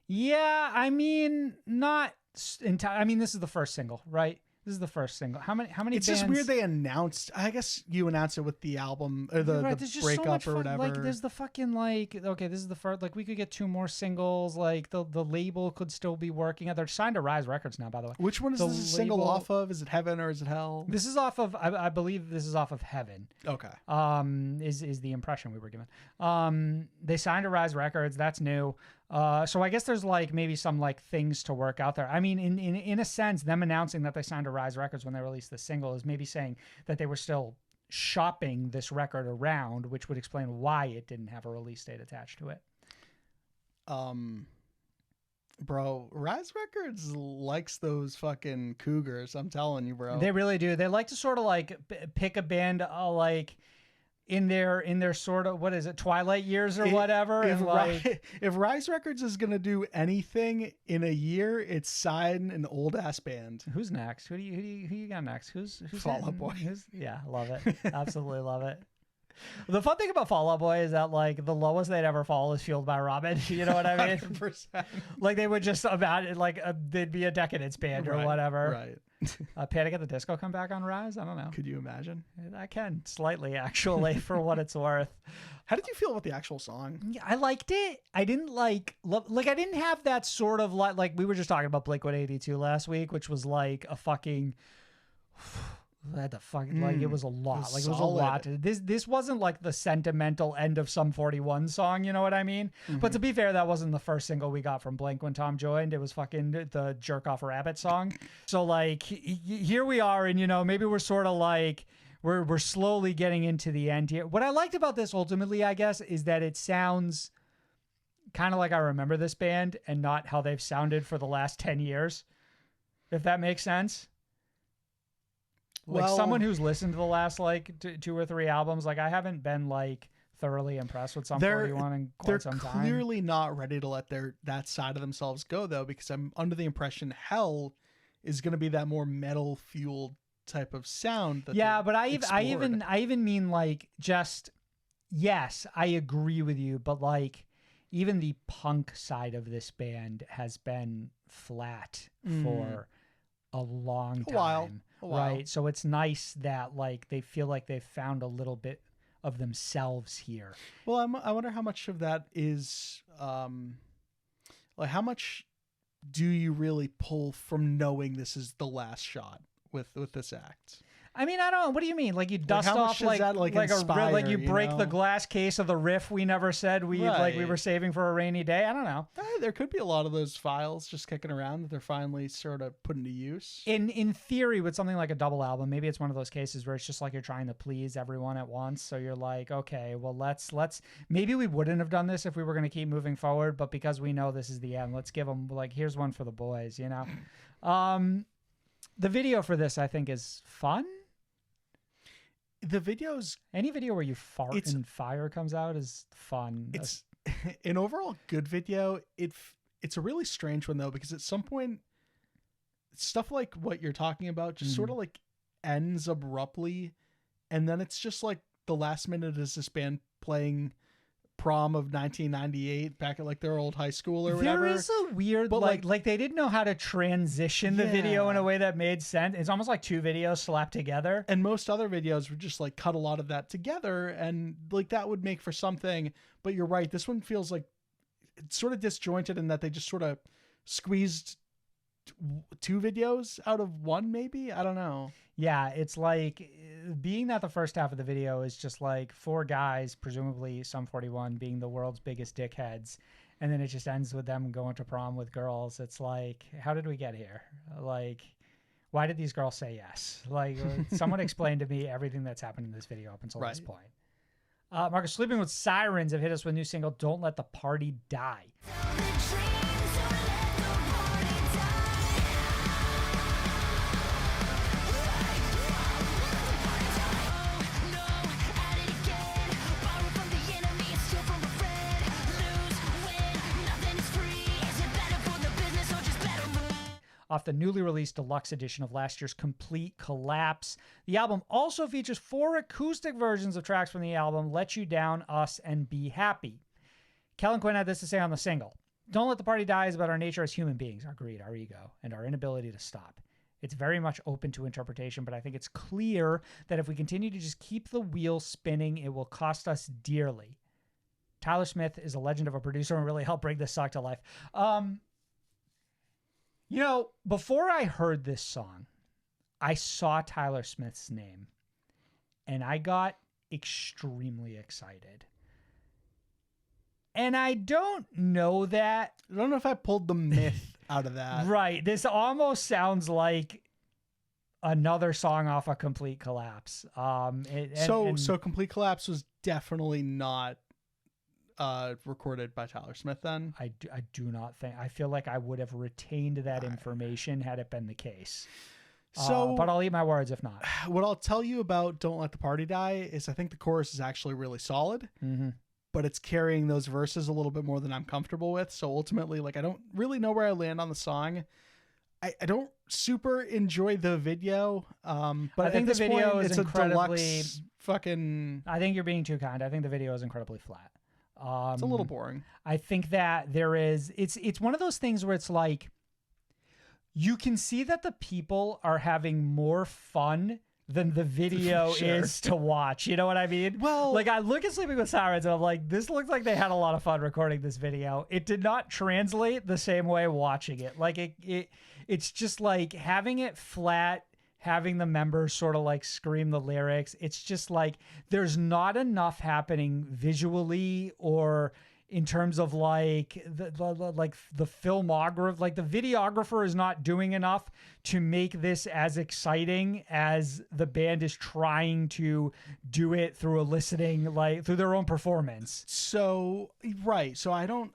Yeah, I mean, not entirely. I mean, this is the first single, right? This is the first single. How many It's bands? just weird they announced. I guess you announce it with the album or the there's just breakup so much or whatever. Like, there's the fucking like. Okay, this is the first. Like, we could get 2 more singles. Like, the label could still be working. They're signed to Rise Records now, by the way. Which one is the this a single label- off of? Is it Heaven or is it Hell? This is off of. I believe this is off of Heaven. Okay. Is the impression we were given. They signed to Rise Records. That's new. So I guess there's like maybe some like things to work out there. I mean, in a sense, them announcing that they signed to Rise Records when they released the single is maybe saying that they were still shopping this record around, which would explain why it didn't have a release date attached to it. Bro, Rise Records likes those fucking cougars. I'm telling you, bro. They really do. They like to sort of like pick a band like in their sort of, what is it, twilight years or whatever. If, And like, if Rise Records is gonna do anything in a year, it's sign an old ass band. who's next? Who you got next? Who's Fall Out hitting- Boy. Yeah, love it. Absolutely love it. The fun thing about Fall Out Boy is that like the lowest they'd ever fall is Fueled by Robin. You know what I mean? 100%. Like they would just about it, like they'd be a Decadence band or Right, whatever. Right. Panic at the Disco come back on Rise? I don't know. Could you imagine? I can slightly actually for what it's worth. How did you feel about the actual song? Yeah, I liked it. I didn't like I didn't have that sort of like we were just talking about Blink-182 last week, which was like a fucking that the fuck like it was a lot. was Like it was a solid. lot. This wasn't like the sentimental end of Sum 41 song, you know what I mean? But to be fair, that wasn't the first single we got from Blink when Tom joined. It was fucking the Jerk Off Rabbit song. So like here we are, and you know, maybe we're sort of like we're slowly getting into the end here. What I liked about this ultimately, I guess, is that it sounds kind of like I remember this band and not how they've sounded for the last 10 years. If that makes sense. Like Well- someone who's listened to the last like two or three albums, like I haven't been like thoroughly impressed with Sum 41 in They're quite some time. clearly not ready to let that side of themselves go though, because I'm under the impression Hell is going to be that more metal fueled type of sound. That Yeah, they but I explored. even mean like just yes, I agree with you, but like even the punk side of this band has been flat for a long time. A while. Right? So it's nice that like they feel like they've found a little bit of themselves here. Well, I wonder how much of that is, like how much do you really pull from knowing this is the last shot with this act? I mean, I don't know. What do you mean? Like you dust how much off does like that, like, like inspire, like you you break the know? glass case of the riff we never said we like we Right. were saving for a rainy day. I don't know. There could be a lot of those files just kicking around that they're finally sort of putting to use. In theory, with something like a double album, maybe it's one of those cases where it's just like you're trying to please everyone at once. So you're like, okay, well let's maybe we wouldn't have done this if we were going to keep moving forward, but because we know this is the end, let's give them like here's one for the boys, you know. The video for this I think is fun. The videos, Any video where you fart It's- and fire comes out is fun. it's an overall good video. It's a really strange one though, because at some point stuff like what you're talking about just sort of like ends abruptly, and then it's just like the last minute is this band playing Prom of 1998 back at like their old high school or whatever. There is a weird, But, like they didn't know how to transition the video in Yeah. a way that made sense. It's almost like two videos slapped together. And most other videos would just like cut a lot of that together, and like that would make for something. But you're right, this one feels like it's sort of disjointed in that they just sort of squeezed two videos out of one, maybe. I don't know. Yeah, it's like being that the first half of the video is just like four guys, presumably Sum 41, being the world's biggest dickheads. And then it just ends with them going to prom with girls. It's like, how did we get here? Like, why did these girls say yes? Like, someone explain to me everything that's happened in this video up until this Right. point. Marcus, Sleeping with Sirens have hit us with a new single, Don't Let the Party Die. Off the newly released deluxe edition of last year's Complete Collapse. The album also features 4 acoustic versions of tracks from the album Let You Down, Us, and Be Happy. Kellen Quinn had this to say on the single. Don't Let the Party Die is about our nature as human beings, our greed, our ego, and our inability to stop. It's very much open to interpretation, but I think it's clear that if we continue to just keep the wheel spinning, it will cost us dearly. Tyler Smith is a legend of a producer and really helped bring this song to life. You know, before I heard this song, I saw Tyler Smith's name and I got extremely excited. And I don't know that. I don't know if I pulled the myth out of that. Right. This almost sounds like another song off a Complete Collapse. So Complete Collapse was definitely not recorded by Tyler Smith then. I do not think. I feel like I would have retained that information had it been the case. So, but I'll eat my words if not. what I'll tell you about Don't Let the Party Die is I think the chorus is actually really solid, but it's carrying those verses a little bit more than I'm comfortable with. So ultimately, like, I don't really know where I land on the song. I don't super enjoy the video, but I think at the this video point, is it's incredibly a deluxe fucking... I think you're being too kind. I think the video is incredibly flat. It's a little boring. I think that it's one of those things where it's like, you can see that the people are having more fun than the video is to watch. You know what I mean? Well, like, I look at Sleeping with Sirens and I'm like, this looks like they had a lot of fun recording this video. It did not translate the same way watching it. Like, it's just like having it flat, having the members sort of like scream the lyrics. It's just like there's not enough happening visually or in terms of like the filmographer, like the videographer is not doing enough to make this as exciting as the band is trying to do it through eliciting, like through their own performance. So, right. So I don't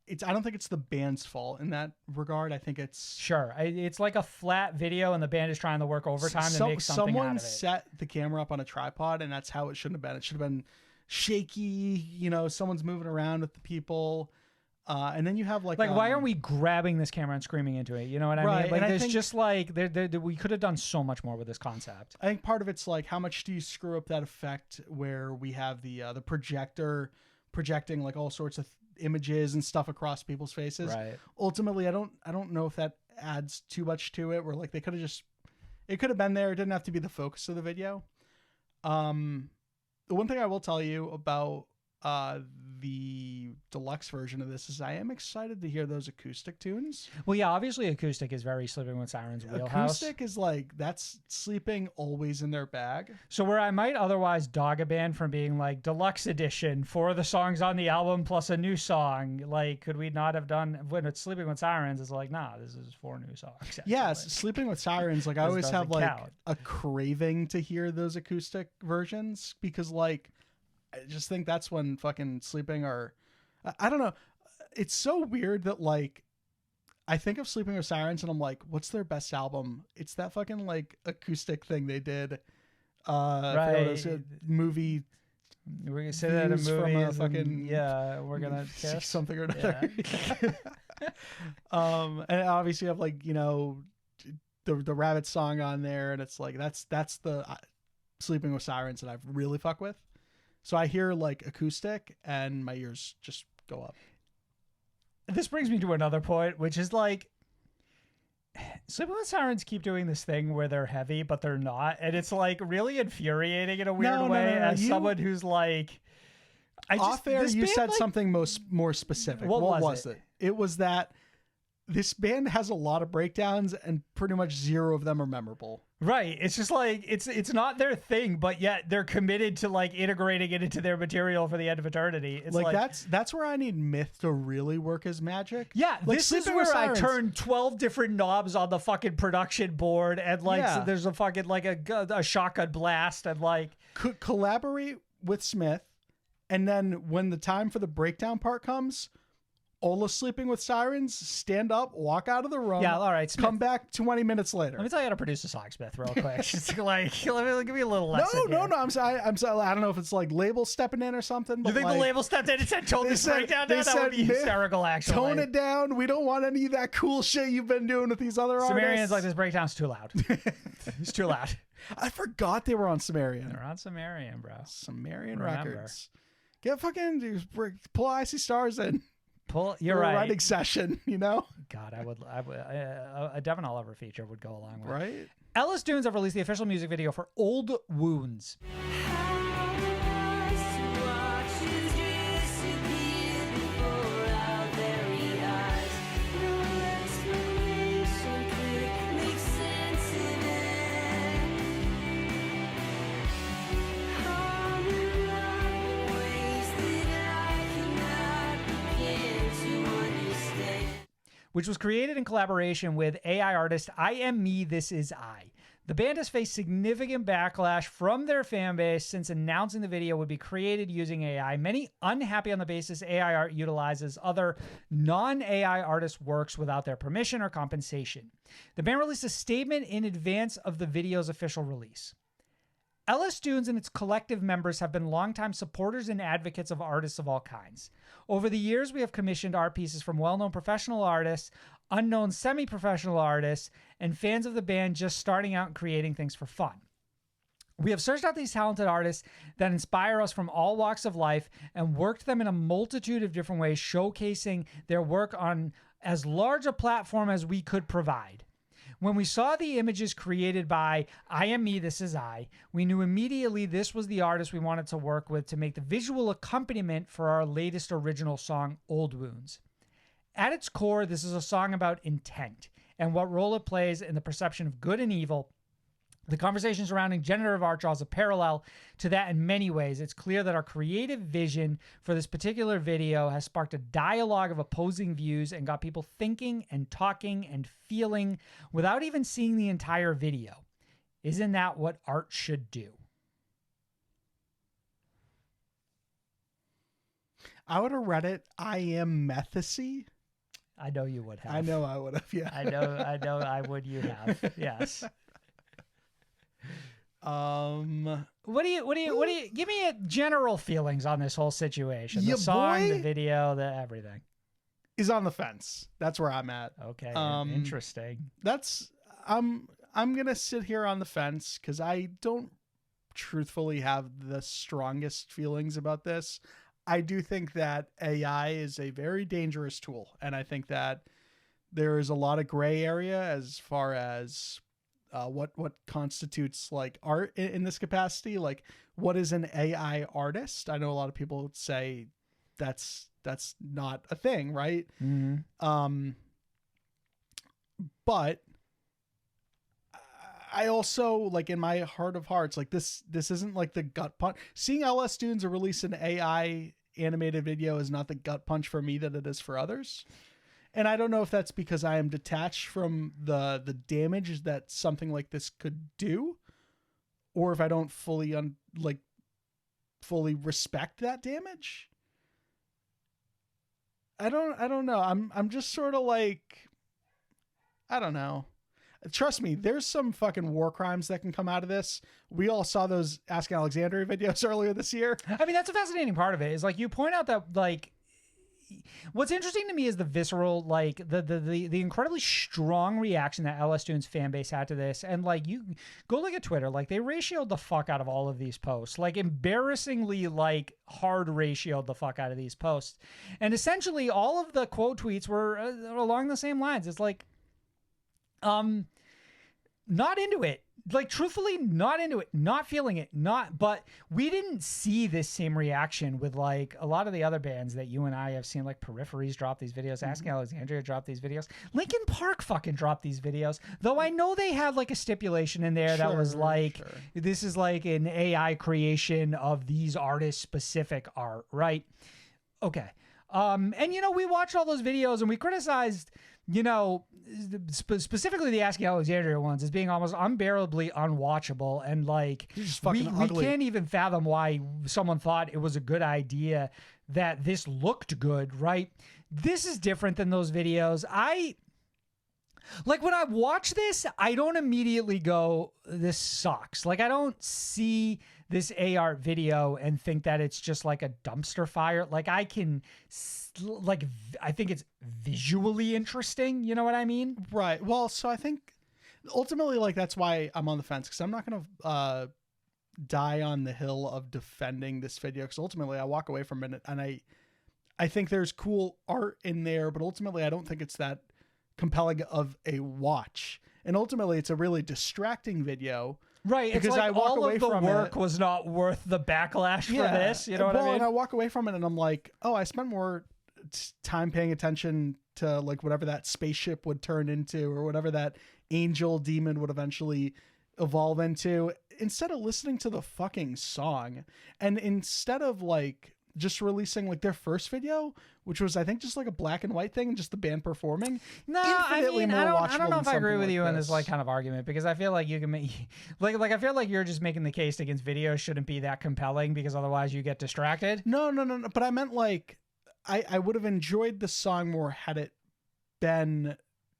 think it's the band's fault in that regard. I think it's it's like a flat video and the band is trying to work overtime to make something someone out of it. set the camera up on a tripod and that's how it shouldn't have been. It should have been shaky, you know, someone's moving around with the people. And then you have like why aren't we grabbing this camera and screaming into it? You know what I mean? Like, there's just like we could have done so much more with this concept. I think part of it's like, how much do you screw up that effect where we have the projector projecting like all sorts of images and stuff across people's faces. Right. Ultimately, I don't know if that adds too much to it, where like it could have been there. It didn't have to be the focus of the video. The one thing I will tell you about the deluxe version of this is I am excited to hear those acoustic tunes. Well, yeah, obviously acoustic is very Sleeping with Sirens wheelhouse. Acoustic is like, that's Sleeping always in their bag. So where I might otherwise dog a band from being like deluxe edition for the songs on the album plus a new song, like, could we not have done when it's Sleeping with Sirens? It's like, nah, this is 4 new songs. Actually. Yes, Sleeping with Sirens, like I always have like count. a craving to hear those acoustic versions because like I just think that's when fucking Sleeping are, I don't know. It's so weird that like, I think of Sleeping with Sirens and I'm like, what's their best album? It's that fucking like acoustic thing they did. Right. Movie. We're gonna say that in views from a movies. fucking We're gonna kiss something or another. Yeah. And obviously you have like, you know, the Rabbit song on there, and it's like that's the Sleeping with Sirens that I really fuck with. So I hear like acoustic and my ears just go up. This brings me to another point, which is like, Sleeping with Sirens keep doing this thing where they're heavy, but they're not. And it's like really infuriating in a weird way as someone who's like, off air, you said like, something more specific. What was it? It was that this band has a lot of breakdowns and pretty much 0 of them are memorable. Right. It's just like, it's not their thing, but yet they're committed to like integrating it into their material for the end of eternity. It's like that's where I need Myth to really work as magic. Yeah. Like this is where I turn 12 different knobs on the fucking production board and like, so there's a fucking like a shotgun blast and like. Could collaborate with Smith. And then when the time for the breakdown part comes, all of Sleeping with Sirens, stand up, walk out of the room. Yeah, all right. Smith, come back 20 minutes later. Let me tell you how to produce a song, Smith, real quick. Just like, give me a little lesson. No. I'm sorry. I don't know if it's like label stepping in or something. But you think like, the label stepped in and said, tone this breakdown down? That would be hysterical, actually. Tone it down. We don't want any of that cool shit you've been doing with these other artists. Sumerian's like, this breakdown's too loud. It's too loud. I forgot they were on Sumerian. They're on Sumerian, bro. Sumerian Records. Get fucking pull Icy Stars in. You're right. Writing session, you know. God, I would a Devon Oliver feature would go along with. Right. Ellis Dunes have released the official music video for Old Wounds. Which was created in collaboration with AI artist I Am Me, This Is I. The band has faced significant backlash from their fan base since announcing the video would be created using AI. Many unhappy on the basis AI art utilizes other non-AI artists' works without their permission or compensation. The band released a statement in advance of the video's official release. LS Dunes and its collective members have been longtime supporters and advocates of artists of all kinds. Over the years, we have commissioned art pieces from well-known professional artists, unknown semi-professional artists, and fans of the band just starting out and creating things for fun. We have searched out these talented artists that inspire us from all walks of life and worked them in a multitude of different ways, showcasing their work on as large a platform as we could provide. When we saw the images created by I Am Me, This Is I, we knew immediately this was the artist we wanted to work with to make the visual accompaniment for our latest original song, Old Wounds. At its core, this is a song about intent and what role it plays in the perception of good and evil. The conversation surrounding generative art draws a parallel to that in many ways. It's clear that our creative vision for this particular video has sparked a dialogue of opposing views and got people thinking and talking and feeling without even seeing the entire video. Isn't that what art should do? I would have read it, I am Methasy. I know you would have. I know I would have, yeah. I know I would you have. Yes. What do you give me general feelings on this whole situation? The song, the video, the everything. Is on the fence. That's where I'm at. Okay. Interesting. I'm going to sit here on the fence because I don't truthfully have the strongest feelings about this. I do think that AI is a very dangerous tool. And I think that there is a lot of gray area as far as what constitutes like art in this capacity. Like, what is an AI artist? I know a lot of people would say that's not a thing, right? Mm-hmm. But I also, like, in my heart of hearts, like this isn't like the gut punch. Seeing LS Dunes release an AI animated video is not the gut punch for me that it is for others. And I don't know if that's because I am detached from the damage that something like this could do, or if I don't fully respect that damage. I don't know. I'm just sort of like, I don't know. Trust me, there's some fucking war crimes that can come out of this. We all saw those Ask Alexandria videos earlier this year. I mean, that's a fascinating part of it, is like you point out that, like, what's interesting to me is the visceral, like the incredibly strong reaction that LS Dunes fan base had to this. And like, you go look at Twitter, like they ratioed the fuck out of all of these posts, like embarrassingly, like hard ratioed the fuck out of these posts. And essentially all of the quote tweets were along the same lines. It's like, not into it. Like, truthfully, not into it, not feeling it, but we didn't see this same reaction with like a lot of the other bands that you and I have seen, like Peripheries drop these videos, Asking Alexandria drop these videos, Linkin Park fucking dropped these videos, though I know they had like a stipulation in there that was like, this is like an AI creation of these artists' specific art, right? Okay. And you know, we watched all those videos and we criticized, you know, specifically the Asking Alexandria ones as being almost unbearably unwatchable. And like, we can't even fathom why someone thought it was a good idea that this looked good, right? This is different than those videos. Like, when I watch this, I don't immediately go, this sucks. Like, I don't see this AR video and think that it's just like a dumpster fire. Like, I think it's visually interesting. You know what I mean? Right. Well, so I think ultimately, like, that's why I'm on the fence, because I'm not going to die on the hill of defending this video, because ultimately I walk away from it and I think there's cool art in there, but ultimately I don't think it's that compelling of a watch. And ultimately it's a really distracting video. Right, because like I walk away from the work was not worth the backlash for this. You know what I mean? And I walk away from it and I'm like, oh, I spent more time paying attention to like whatever that spaceship would turn into, or whatever that angel demon would eventually evolve into, instead of listening to the fucking song. And instead of like just releasing like their first video, which was I think just like a black and white thing and just the band performing. No, I mean, I don't know if I agree with you on in this like kind of argument, because I feel like you can make like I feel like you're just making the case against video shouldn't be that compelling because otherwise you get distracted. No. But I meant like I would have enjoyed the song more had it been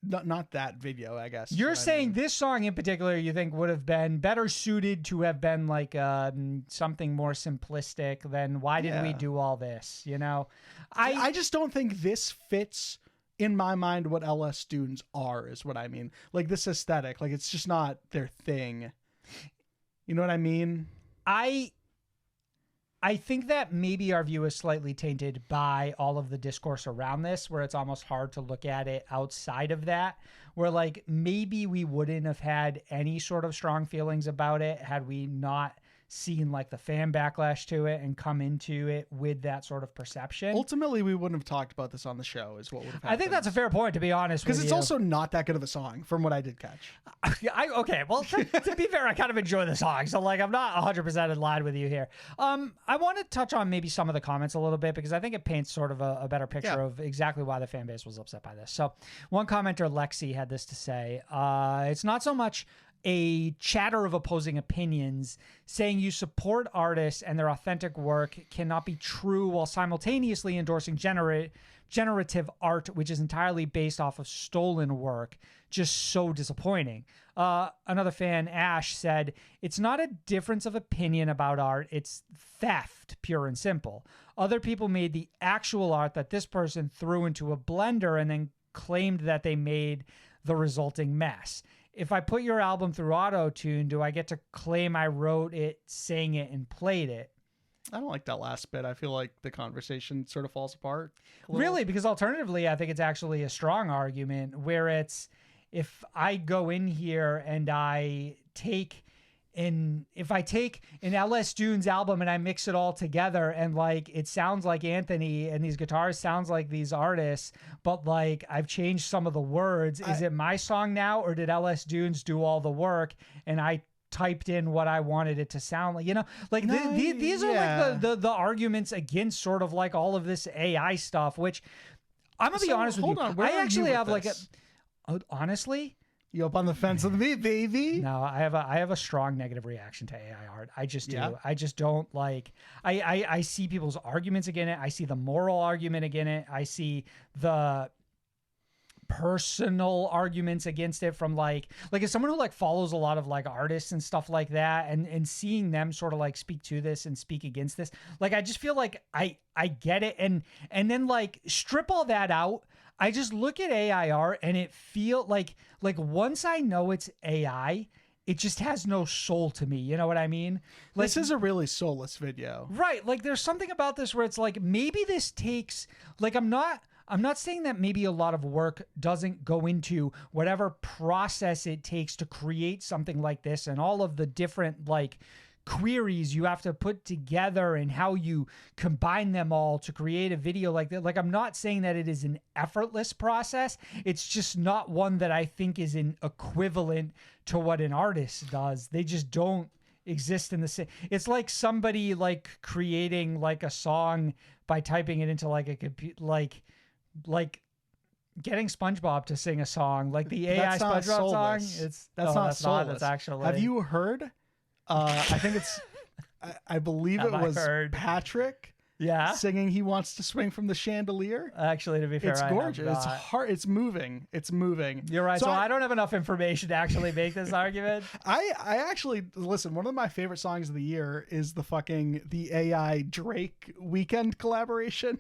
not that video, I guess. You're saying this song in particular you think would have been better suited to have been like something more simplistic than why did we do all this, you know? I just don't think this fits in my mind what LS Dunes are, is what I mean. Like this aesthetic, like it's just not their thing. You know what I mean? I think that maybe our view is slightly tainted by all of the discourse around this, where it's almost hard to look at it outside of that, where like maybe we wouldn't have had any sort of strong feelings about it had we not seen like the fan backlash to it and come into it with that sort of perception. Ultimately, we wouldn't have talked about this on the show, is what would have happened. I think that's a fair point, to be honest with you. Because it's also not that good of a song, from what I did catch. Okay, well, to be fair, I kind of enjoy the song, so like I'm not 100% in line with you here. I want to touch on maybe some of the comments a little bit, because I think it paints sort of a better picture of exactly why the fan base was upset by this. So one commenter, Lexi, had this to say, it's not so much a chatter of opposing opinions. Saying you support artists and their authentic work cannot be true while simultaneously endorsing generative art, which is entirely based off of stolen work. Just so disappointing. Another fan, Ash, said, it's not a difference of opinion about art, it's theft, pure and simple. Other people made the actual art that this person threw into a blender and then claimed that they made the resulting mess. If I put your album through auto-tune, do I get to claim I wrote it, sang it, and played it? I don't like that last bit. I feel like the conversation sort of falls apart. Really? Because alternatively, I think it's actually a strong argument where it's, if I go in here and if I take an LS Dunes album and I mix it all together and like it sounds like Anthony and these guitars sounds like these artists, but like I've changed some of the words, is it my song now, or did LS Dunes do all the work and I typed in what I wanted it to sound like? You know, like these are like the arguments against sort of like all of this AI stuff, which I'm gonna be honest with you. I actually have like honestly. You up on the fence with me, baby? No, I have a strong negative reaction to AI art. I just do. Yeah. I just don't like. I see people's arguments against it. I see the moral argument against it. I see the personal arguments against it from like as someone who like follows a lot of like artists and stuff like that, and seeing them sort of like speak to this and speak against this. Like I just feel like I get it, and then like strip all that out. I just look at AI art and it feel like once I know it's AI, it just has no soul to me. You know what I mean? Like, this is a really soulless video. Right. Like there's something about this where it's like, maybe this takes, like, I'm not saying that maybe a lot of work doesn't go into whatever process it takes to create something like this and all of the different like queries you have to put together and how you combine them all to create a video like that. Like, I'm not saying that it is an effortless process. It's just not one that I think is an equivalent to what an artist does. They just don't exist in the same. It's like somebody like creating like a song by typing it into like a computer, like getting SpongeBob to sing a song, like the AI SpongeBob song. That's not. That's actually. Have you heard? I think it's, I believe it was Patrick singing He Wants to Swing from the Chandelier. Actually, to be fair, it's gorgeous. It's hard. It's moving. You're right. So I don't have enough information to actually make this argument. I actually, listen, one of my favorite songs of the year is the AI Drake Weekend collaboration.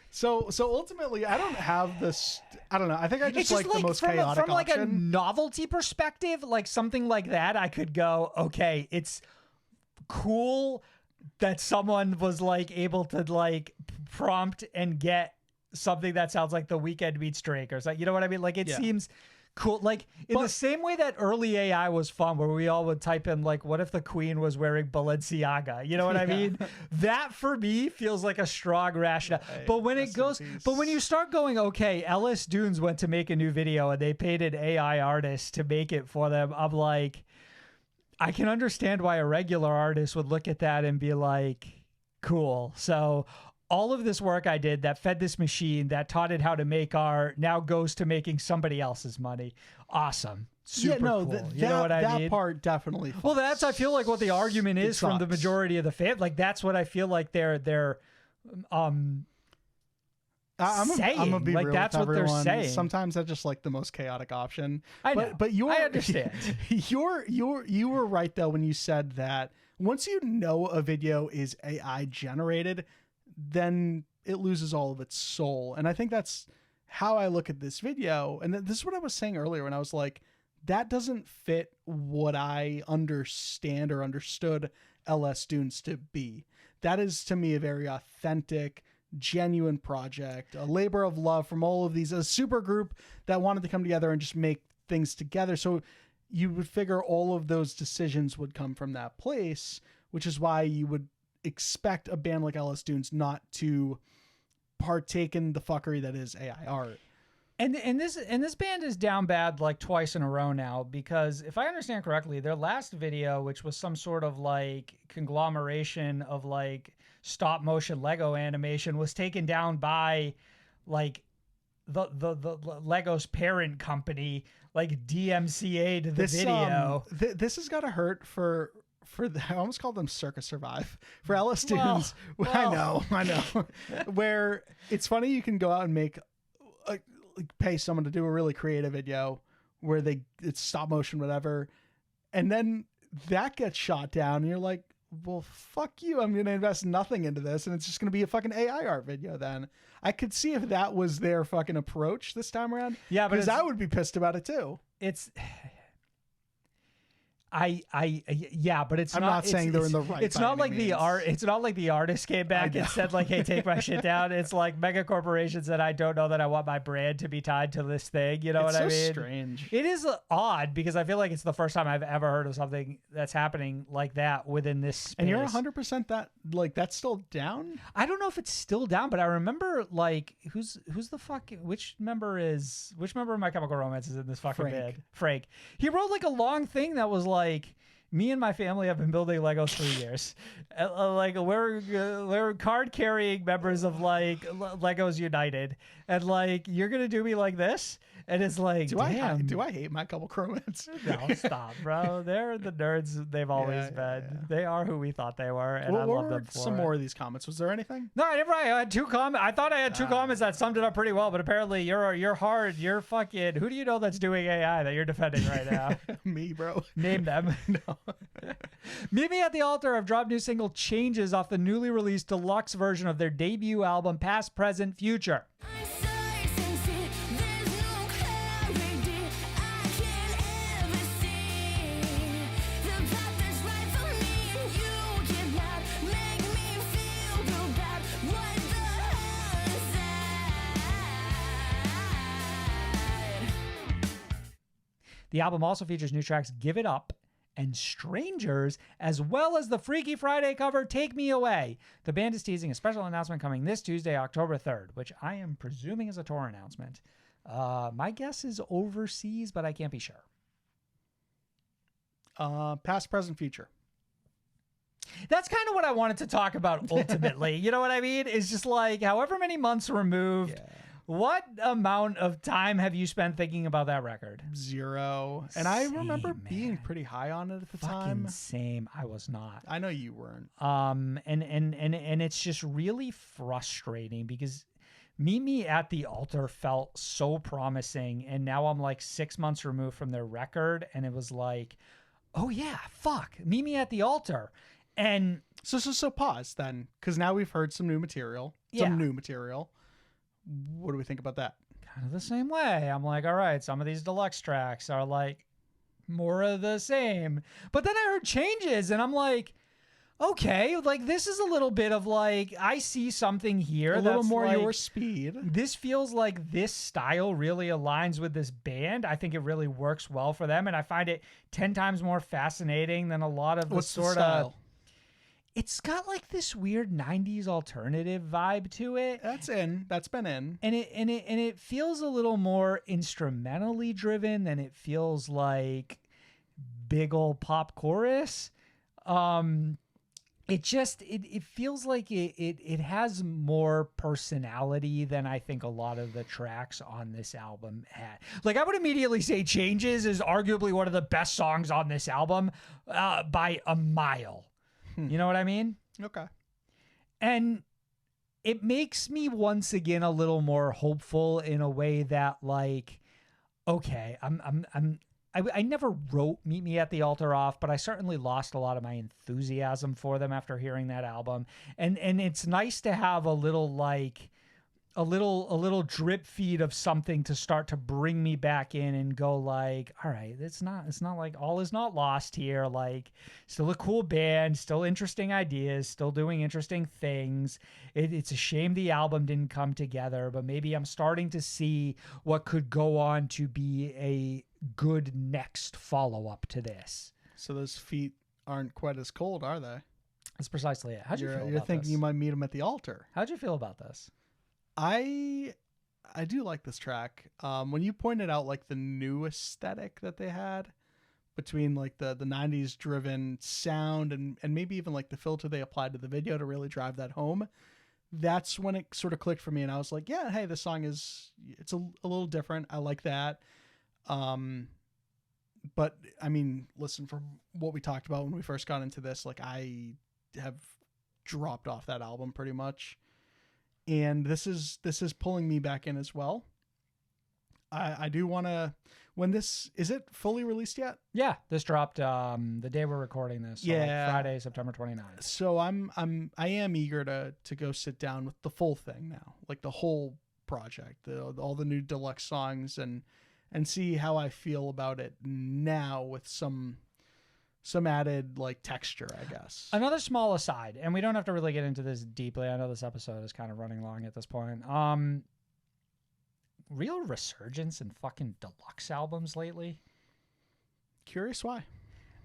So ultimately, I don't have this. I don't know. I think I just like the most chaotic from like option. A novelty perspective, like something like that. I could go, okay, it's cool that someone was like able to like prompt and get something that sounds like The Weeknd meets Drake or something. You know what I mean? Like it seems cool. Like in the same way that early AI was fun, where we all would type in like, what if the Queen was wearing Balenciaga? You know what I mean? That for me feels like a strong rationale. But when you start going, okay, LS Dunes went to make a new video and they paid an AI artist to make it for them, I'm like, I can understand why a regular artist would look at that and be like, Cool. So all of this work I did that fed this machine, that taught it how to make art, now goes to making somebody else's money. Awesome. Super cool. You know what I mean? That part definitely. Well, that's, I feel like, what the argument is from the majority of the fan. Like, that's what I feel like they're saying. I'm gonna be like, real that's with what they're everyone. saying. Sometimes that's just like the most chaotic option. I know. But you I understand. You were right though when you said that once you know a video is AI generated, then it loses all of its soul. And I think that's how I look at this video. And this is what I was saying earlier when I was like, that doesn't fit what I understand or understood LS Dunes to be. That is, to me, a very authentic, genuine project, a labor of love from all of these, a super group that wanted to come together and just make things together. So you would figure all of those decisions would come from that place, which is why you would expect a band like LS Dunes not to partake in the fuckery that is AI art. And this band is down bad like twice in a row now, because if I understand correctly, their last video, which was some sort of like conglomeration of like stop motion Lego animation, was taken down by like the Lego's parent company, like DMCA'd the video. This has got to hurt for I almost called them Circus Survive for LS Dunes. I know. Where it's funny, you can go out and make pay someone to do a really creative video where it's stop motion, whatever. And then that gets shot down and you're like, well, fuck you. I'm going to invest nothing into this. And it's just going to be a fucking AI art video. Then I could see if that was their fucking approach this time around. Yeah. Because I would be pissed about it too. It's, yeah, but it's I'm not saying they're in the right. It's not like the art. It's not like the artist came back and said like, "Hey, take my shit down." It's like mega corporations that I don't know that I want my brand to be tied to this thing. You know what I mean? Strange. It is odd because I feel like it's the first time I've ever heard of something that's happening like that within this space. And you're 100% that like that's still down. I don't know if it's still down, but I remember like who's the fuck? Which member of My Chemical Romance is in this fucking band? Frank. He wrote like a long thing that was like, me and my family have been building Legos for years. Like we're card carrying members of like Legos United, and like you're gonna do me like this, and it's like, do I hate My Couple Romance? No, stop, bro. They're the nerds they've always been. Yeah. They are who we thought they were, and I love them for some more of these comments. Was there anything? No, I had two comments. I thought I had two comments that summed it up pretty well, but apparently you're hard. You're fucking. Who do you know that's doing AI that you're defending right now? Me, bro. Name them. No. Meet Me at the Altar have dropped new single Changes off the newly released deluxe version of their debut album Past, Present, Future. The album also features new tracks Give It Up and Strangers, as well as the Freaky Friday cover Take Me Away. The band is teasing a special announcement coming this Tuesday, October 3rd, which I am presuming is a tour announcement. My guess is overseas, but I can't be sure. Past, present, future. That's kind of what I wanted to talk about ultimately. You know what I mean? It's just like however many months removed. Yeah. What amount of time have you spent thinking about that record? 0. And I remember being pretty high on it at the time. Same. I was not. I know you weren't. And it's just really frustrating because Meet Me at the Altar felt so promising, and now I'm like 6 months removed from their record, and it was like, oh yeah, fuck, Meet Me at the Altar. And so pause then, because now we've heard some new material. What do we think about that? Kind of the same way. I'm like, all right, some of these deluxe tracks are like more of the same. But then I heard Changes and I'm like, okay, like this is a little bit of like, I see something here. A little more like, your speed. This feels like this style really aligns with this band. I think it really works well for them. And I find it 10 times more fascinating than a lot of the sort of... It's got like this weird 90s alternative vibe to it. That's been in. And it feels a little more instrumentally driven than it feels like big old pop chorus. it feels like it has more personality than I think a lot of the tracks on this album had. Like, I would immediately say Changes is arguably one of the best songs on this album by a mile. You know what I mean? Okay. And it makes me once again a little more hopeful in a way that, like, okay, I never wrote Meet Me at the Altar off, but I certainly lost a lot of my enthusiasm for them after hearing that album. And it's nice to have a little drip feed of something to start to bring me back in and go like, all right, it's not like all is not lost here. Like, still a cool band, still interesting ideas, still doing interesting things. It's a shame the album didn't come together, but maybe I'm starting to see what could go on to be a good next follow-up to this. So those feet aren't quite as cold, are they? That's precisely it. How'd you feel about You're thinking this? you might meet them at the altar. How'd you feel about this? I do like this track. When you pointed out like the new aesthetic that they had between like the 90s driven sound and maybe even like the filter they applied to the video to really drive that home, that's when it sort of clicked for me. And I was like, yeah, hey, this song it's a little different. I like that. But I mean, listen, from what we talked about when we first got into this, like I have dropped off that album pretty much. And this is pulling me back in as well. I do want to, is it fully released yet? Yeah, this dropped the day we're recording this. So like Friday, September 29th. So I am eager to go sit down with the full thing now, like the whole project, all the new deluxe songs and see how I feel about it now with some added like texture, I guess. Another small aside, and we don't have to really get into this deeply. I know this episode is kind of running long at this point. Real resurgence in fucking deluxe albums lately. Curious why?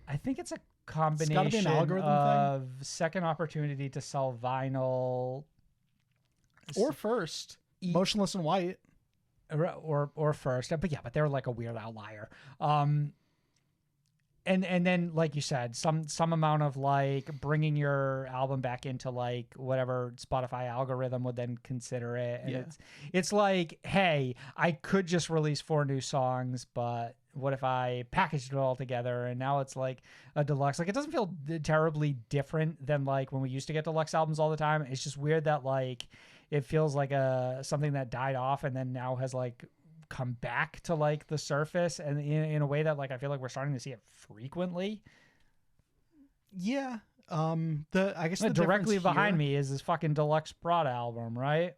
I think it's a combination gotta be an algorithm of second opportunity to sell vinyl Or first. Motionless and White. Or first. But they're like a weird outlier. And then, like you said, some amount of like bringing your album back into like whatever Spotify algorithm would then consider it. And it's like, hey, I could just release 4 new songs, but what if I packaged it all together? And now it's like a deluxe. Like, it doesn't feel terribly different than like when we used to get deluxe albums all the time. It's just weird that like it feels like something that died off and then now has like come back to like the surface, and in a way that like I feel like we're starting to see it frequently. Yeah. I guess the directly behind me me is this fucking deluxe Prada album, right?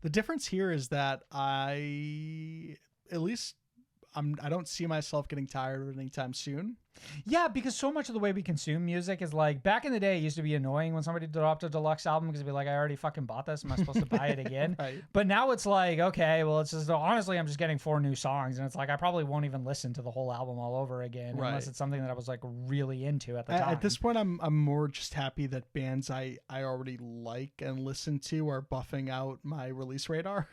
The difference here is that I don't see myself getting tired of it anytime soon. Yeah, because so much of the way we consume music is like, back in the day, it used to be annoying when somebody dropped a deluxe album because it'd be like, I already fucking bought this. Am I supposed to buy it again? Right. But now it's like, okay, well, it's just, honestly, I'm just getting 4 new songs. And it's like, I probably won't even listen to the whole album all over again unless it's something that I was like really into at the time. At this point, I'm more just happy that bands I already like and listen to are buffing out my release radar.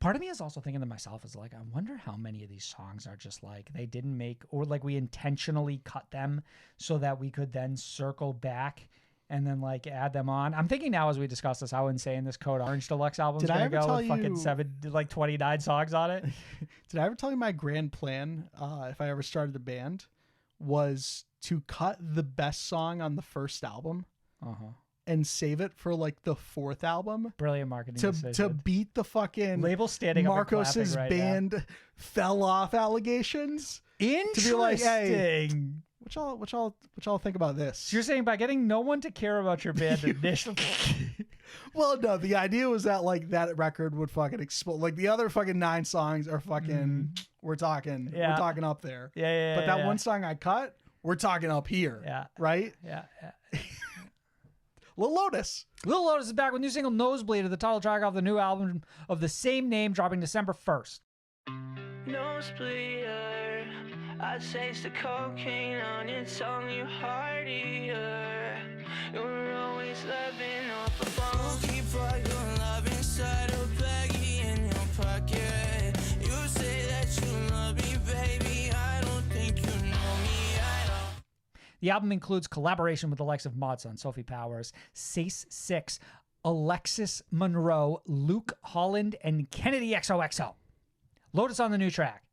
Part of me is also thinking to myself is like, I wonder how many of these songs are just like they didn't make, or like we intentionally cut them so that we could then circle back and then like add them on. I'm thinking now as we discuss this how insane this Code Orange deluxe album is going to go with fucking 29 songs on it. Did I ever tell you my grand plan, if I ever started a band, was to cut the best song on the first album and save it for like the 4th album? Brilliant marketing decision. To beat the fucking label standing Marcos's up band fell off allegations. Interesting. To be like, hey, what y'all think about this? So you're saying by getting no one to care about your band initially? Well, no, the idea was that like that record would fucking explode. Like the other fucking 9 songs are fucking, we're talking up there. Yeah. But that one song I cut, we're talking up here. Yeah. Right? Yeah. Lil Lotus. Lil Lotus is back with new single Nosebleed, the title track off the new album of the same name, dropping December 1st. Nosebleeder, I taste the cocaine on your tongue, you hardier. You're always loving off a bone. Keep all your love inside a baggie in your pocket. You say that you love me, baby. I don't think you know me at all. The album includes collaboration with the likes of Mod Sun, Sophie Powers, Sace 6, Alexis Monroe, Luke Holland, and Kennedy XOXO. Lotus on the new track.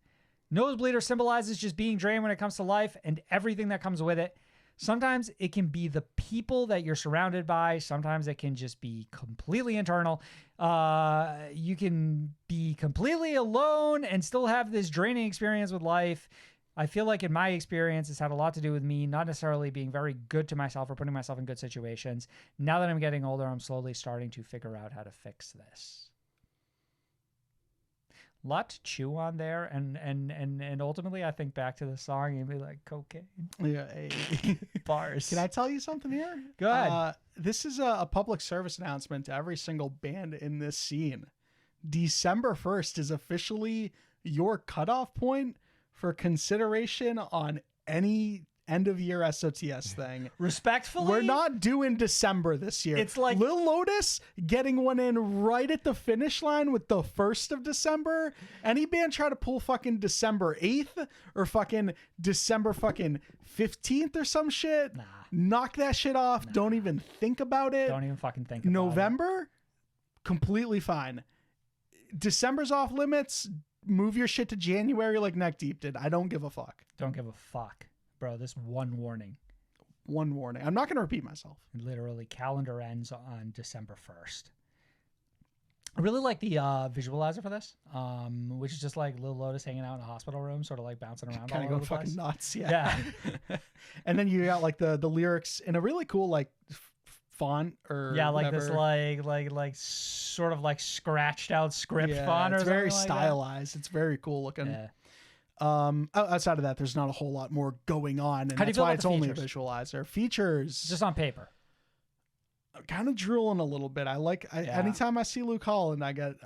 Nosebleeder symbolizes just being drained when it comes to life and everything that comes with it. Sometimes it can be the people that you're surrounded by. Sometimes it can just be completely internal. You can be completely alone and still have this draining experience with life. I feel like in my experience, it's had a lot to do with me not necessarily being very good to myself or putting myself in good situations. Now that I'm getting older, I'm slowly starting to figure out how to fix this. Lot to chew on there, and ultimately I think back to the song and be like, cocaine. Yeah. Bars. Can I tell you something here? Go ahead. This is a public service announcement to every single band in this scene. December 1st is officially your cutoff point for consideration on any end of year SOTS thing. Respectfully, we're not doing December this year. It's like Lil Lotus getting one in right at the finish line with the 1st of December. Any band try to pull fucking December 8th or fucking December fucking 15th or some shit. Nah. Knock that shit off. Nah. Don't even think about it. Don't even fucking think about November, completely fine. December's off limits. Move your shit to January like Neck Deep did. I don't give a fuck. Don't give a fuck. Bro, this one warning. One warning. I'm not going to repeat myself. Literally, calendar ends on December 1st. I really like the visualizer for this, which is just like Lil Lotus hanging out in a hospital room, sort of like bouncing around kind all of over going the fucking place. nuts. Yeah. And then you got like the lyrics in a really cool like font or like whatever. this like sort of like scratched out script font or it's very something stylized. It's very cool looking. Yeah. Outside of that, there's not a whole lot more going on, and How do you that's feel why about it's the only a features? visualizer. Features, Just on paper. I'm kind of drooling a little bit. Anytime I see Luke Holland, I get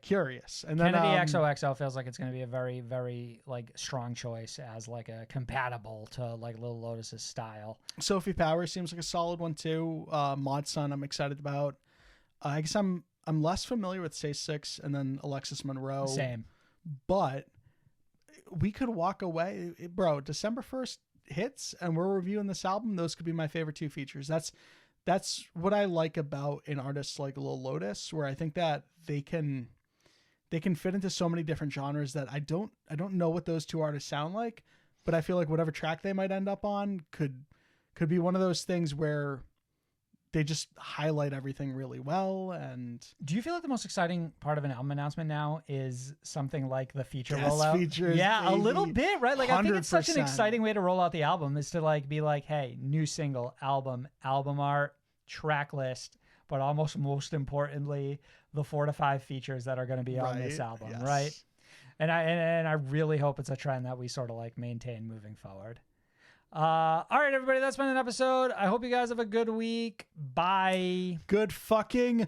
curious. And then Kennedy XOXO feels like it's going to be a very, very like strong choice as like a compatible to like Lil Lotus's style. Sophie Powers seems like a solid one too. Mod Sun, I'm excited about. I guess I'm less familiar with Say 6 and then Alexis Monroe. Same. But we could walk away, bro. December 1st hits, and we're reviewing this album. Those could be my favorite 2 features. That's what I like about an artist like Lil Lotus, where I think that they can fit into so many different genres that I don't know what those 2 artists sound like, but I feel like whatever track they might end up on could be one of those things where they just highlight everything really well. And do you feel like the most exciting part of an album announcement now is something like the feature Guest rollout? features, yeah, baby. a little bit, right? Like I think it's such an 100%. exciting way to roll out the album is to like be like, hey, new single, album art, track list, but almost most importantly, the 4 to 5 features that are going to be on this album, yes. right? And I really hope it's a trend that we sort of like maintain moving forward. All right, everybody, that's been an episode. I hope you guys have a good week. Bye. good fucking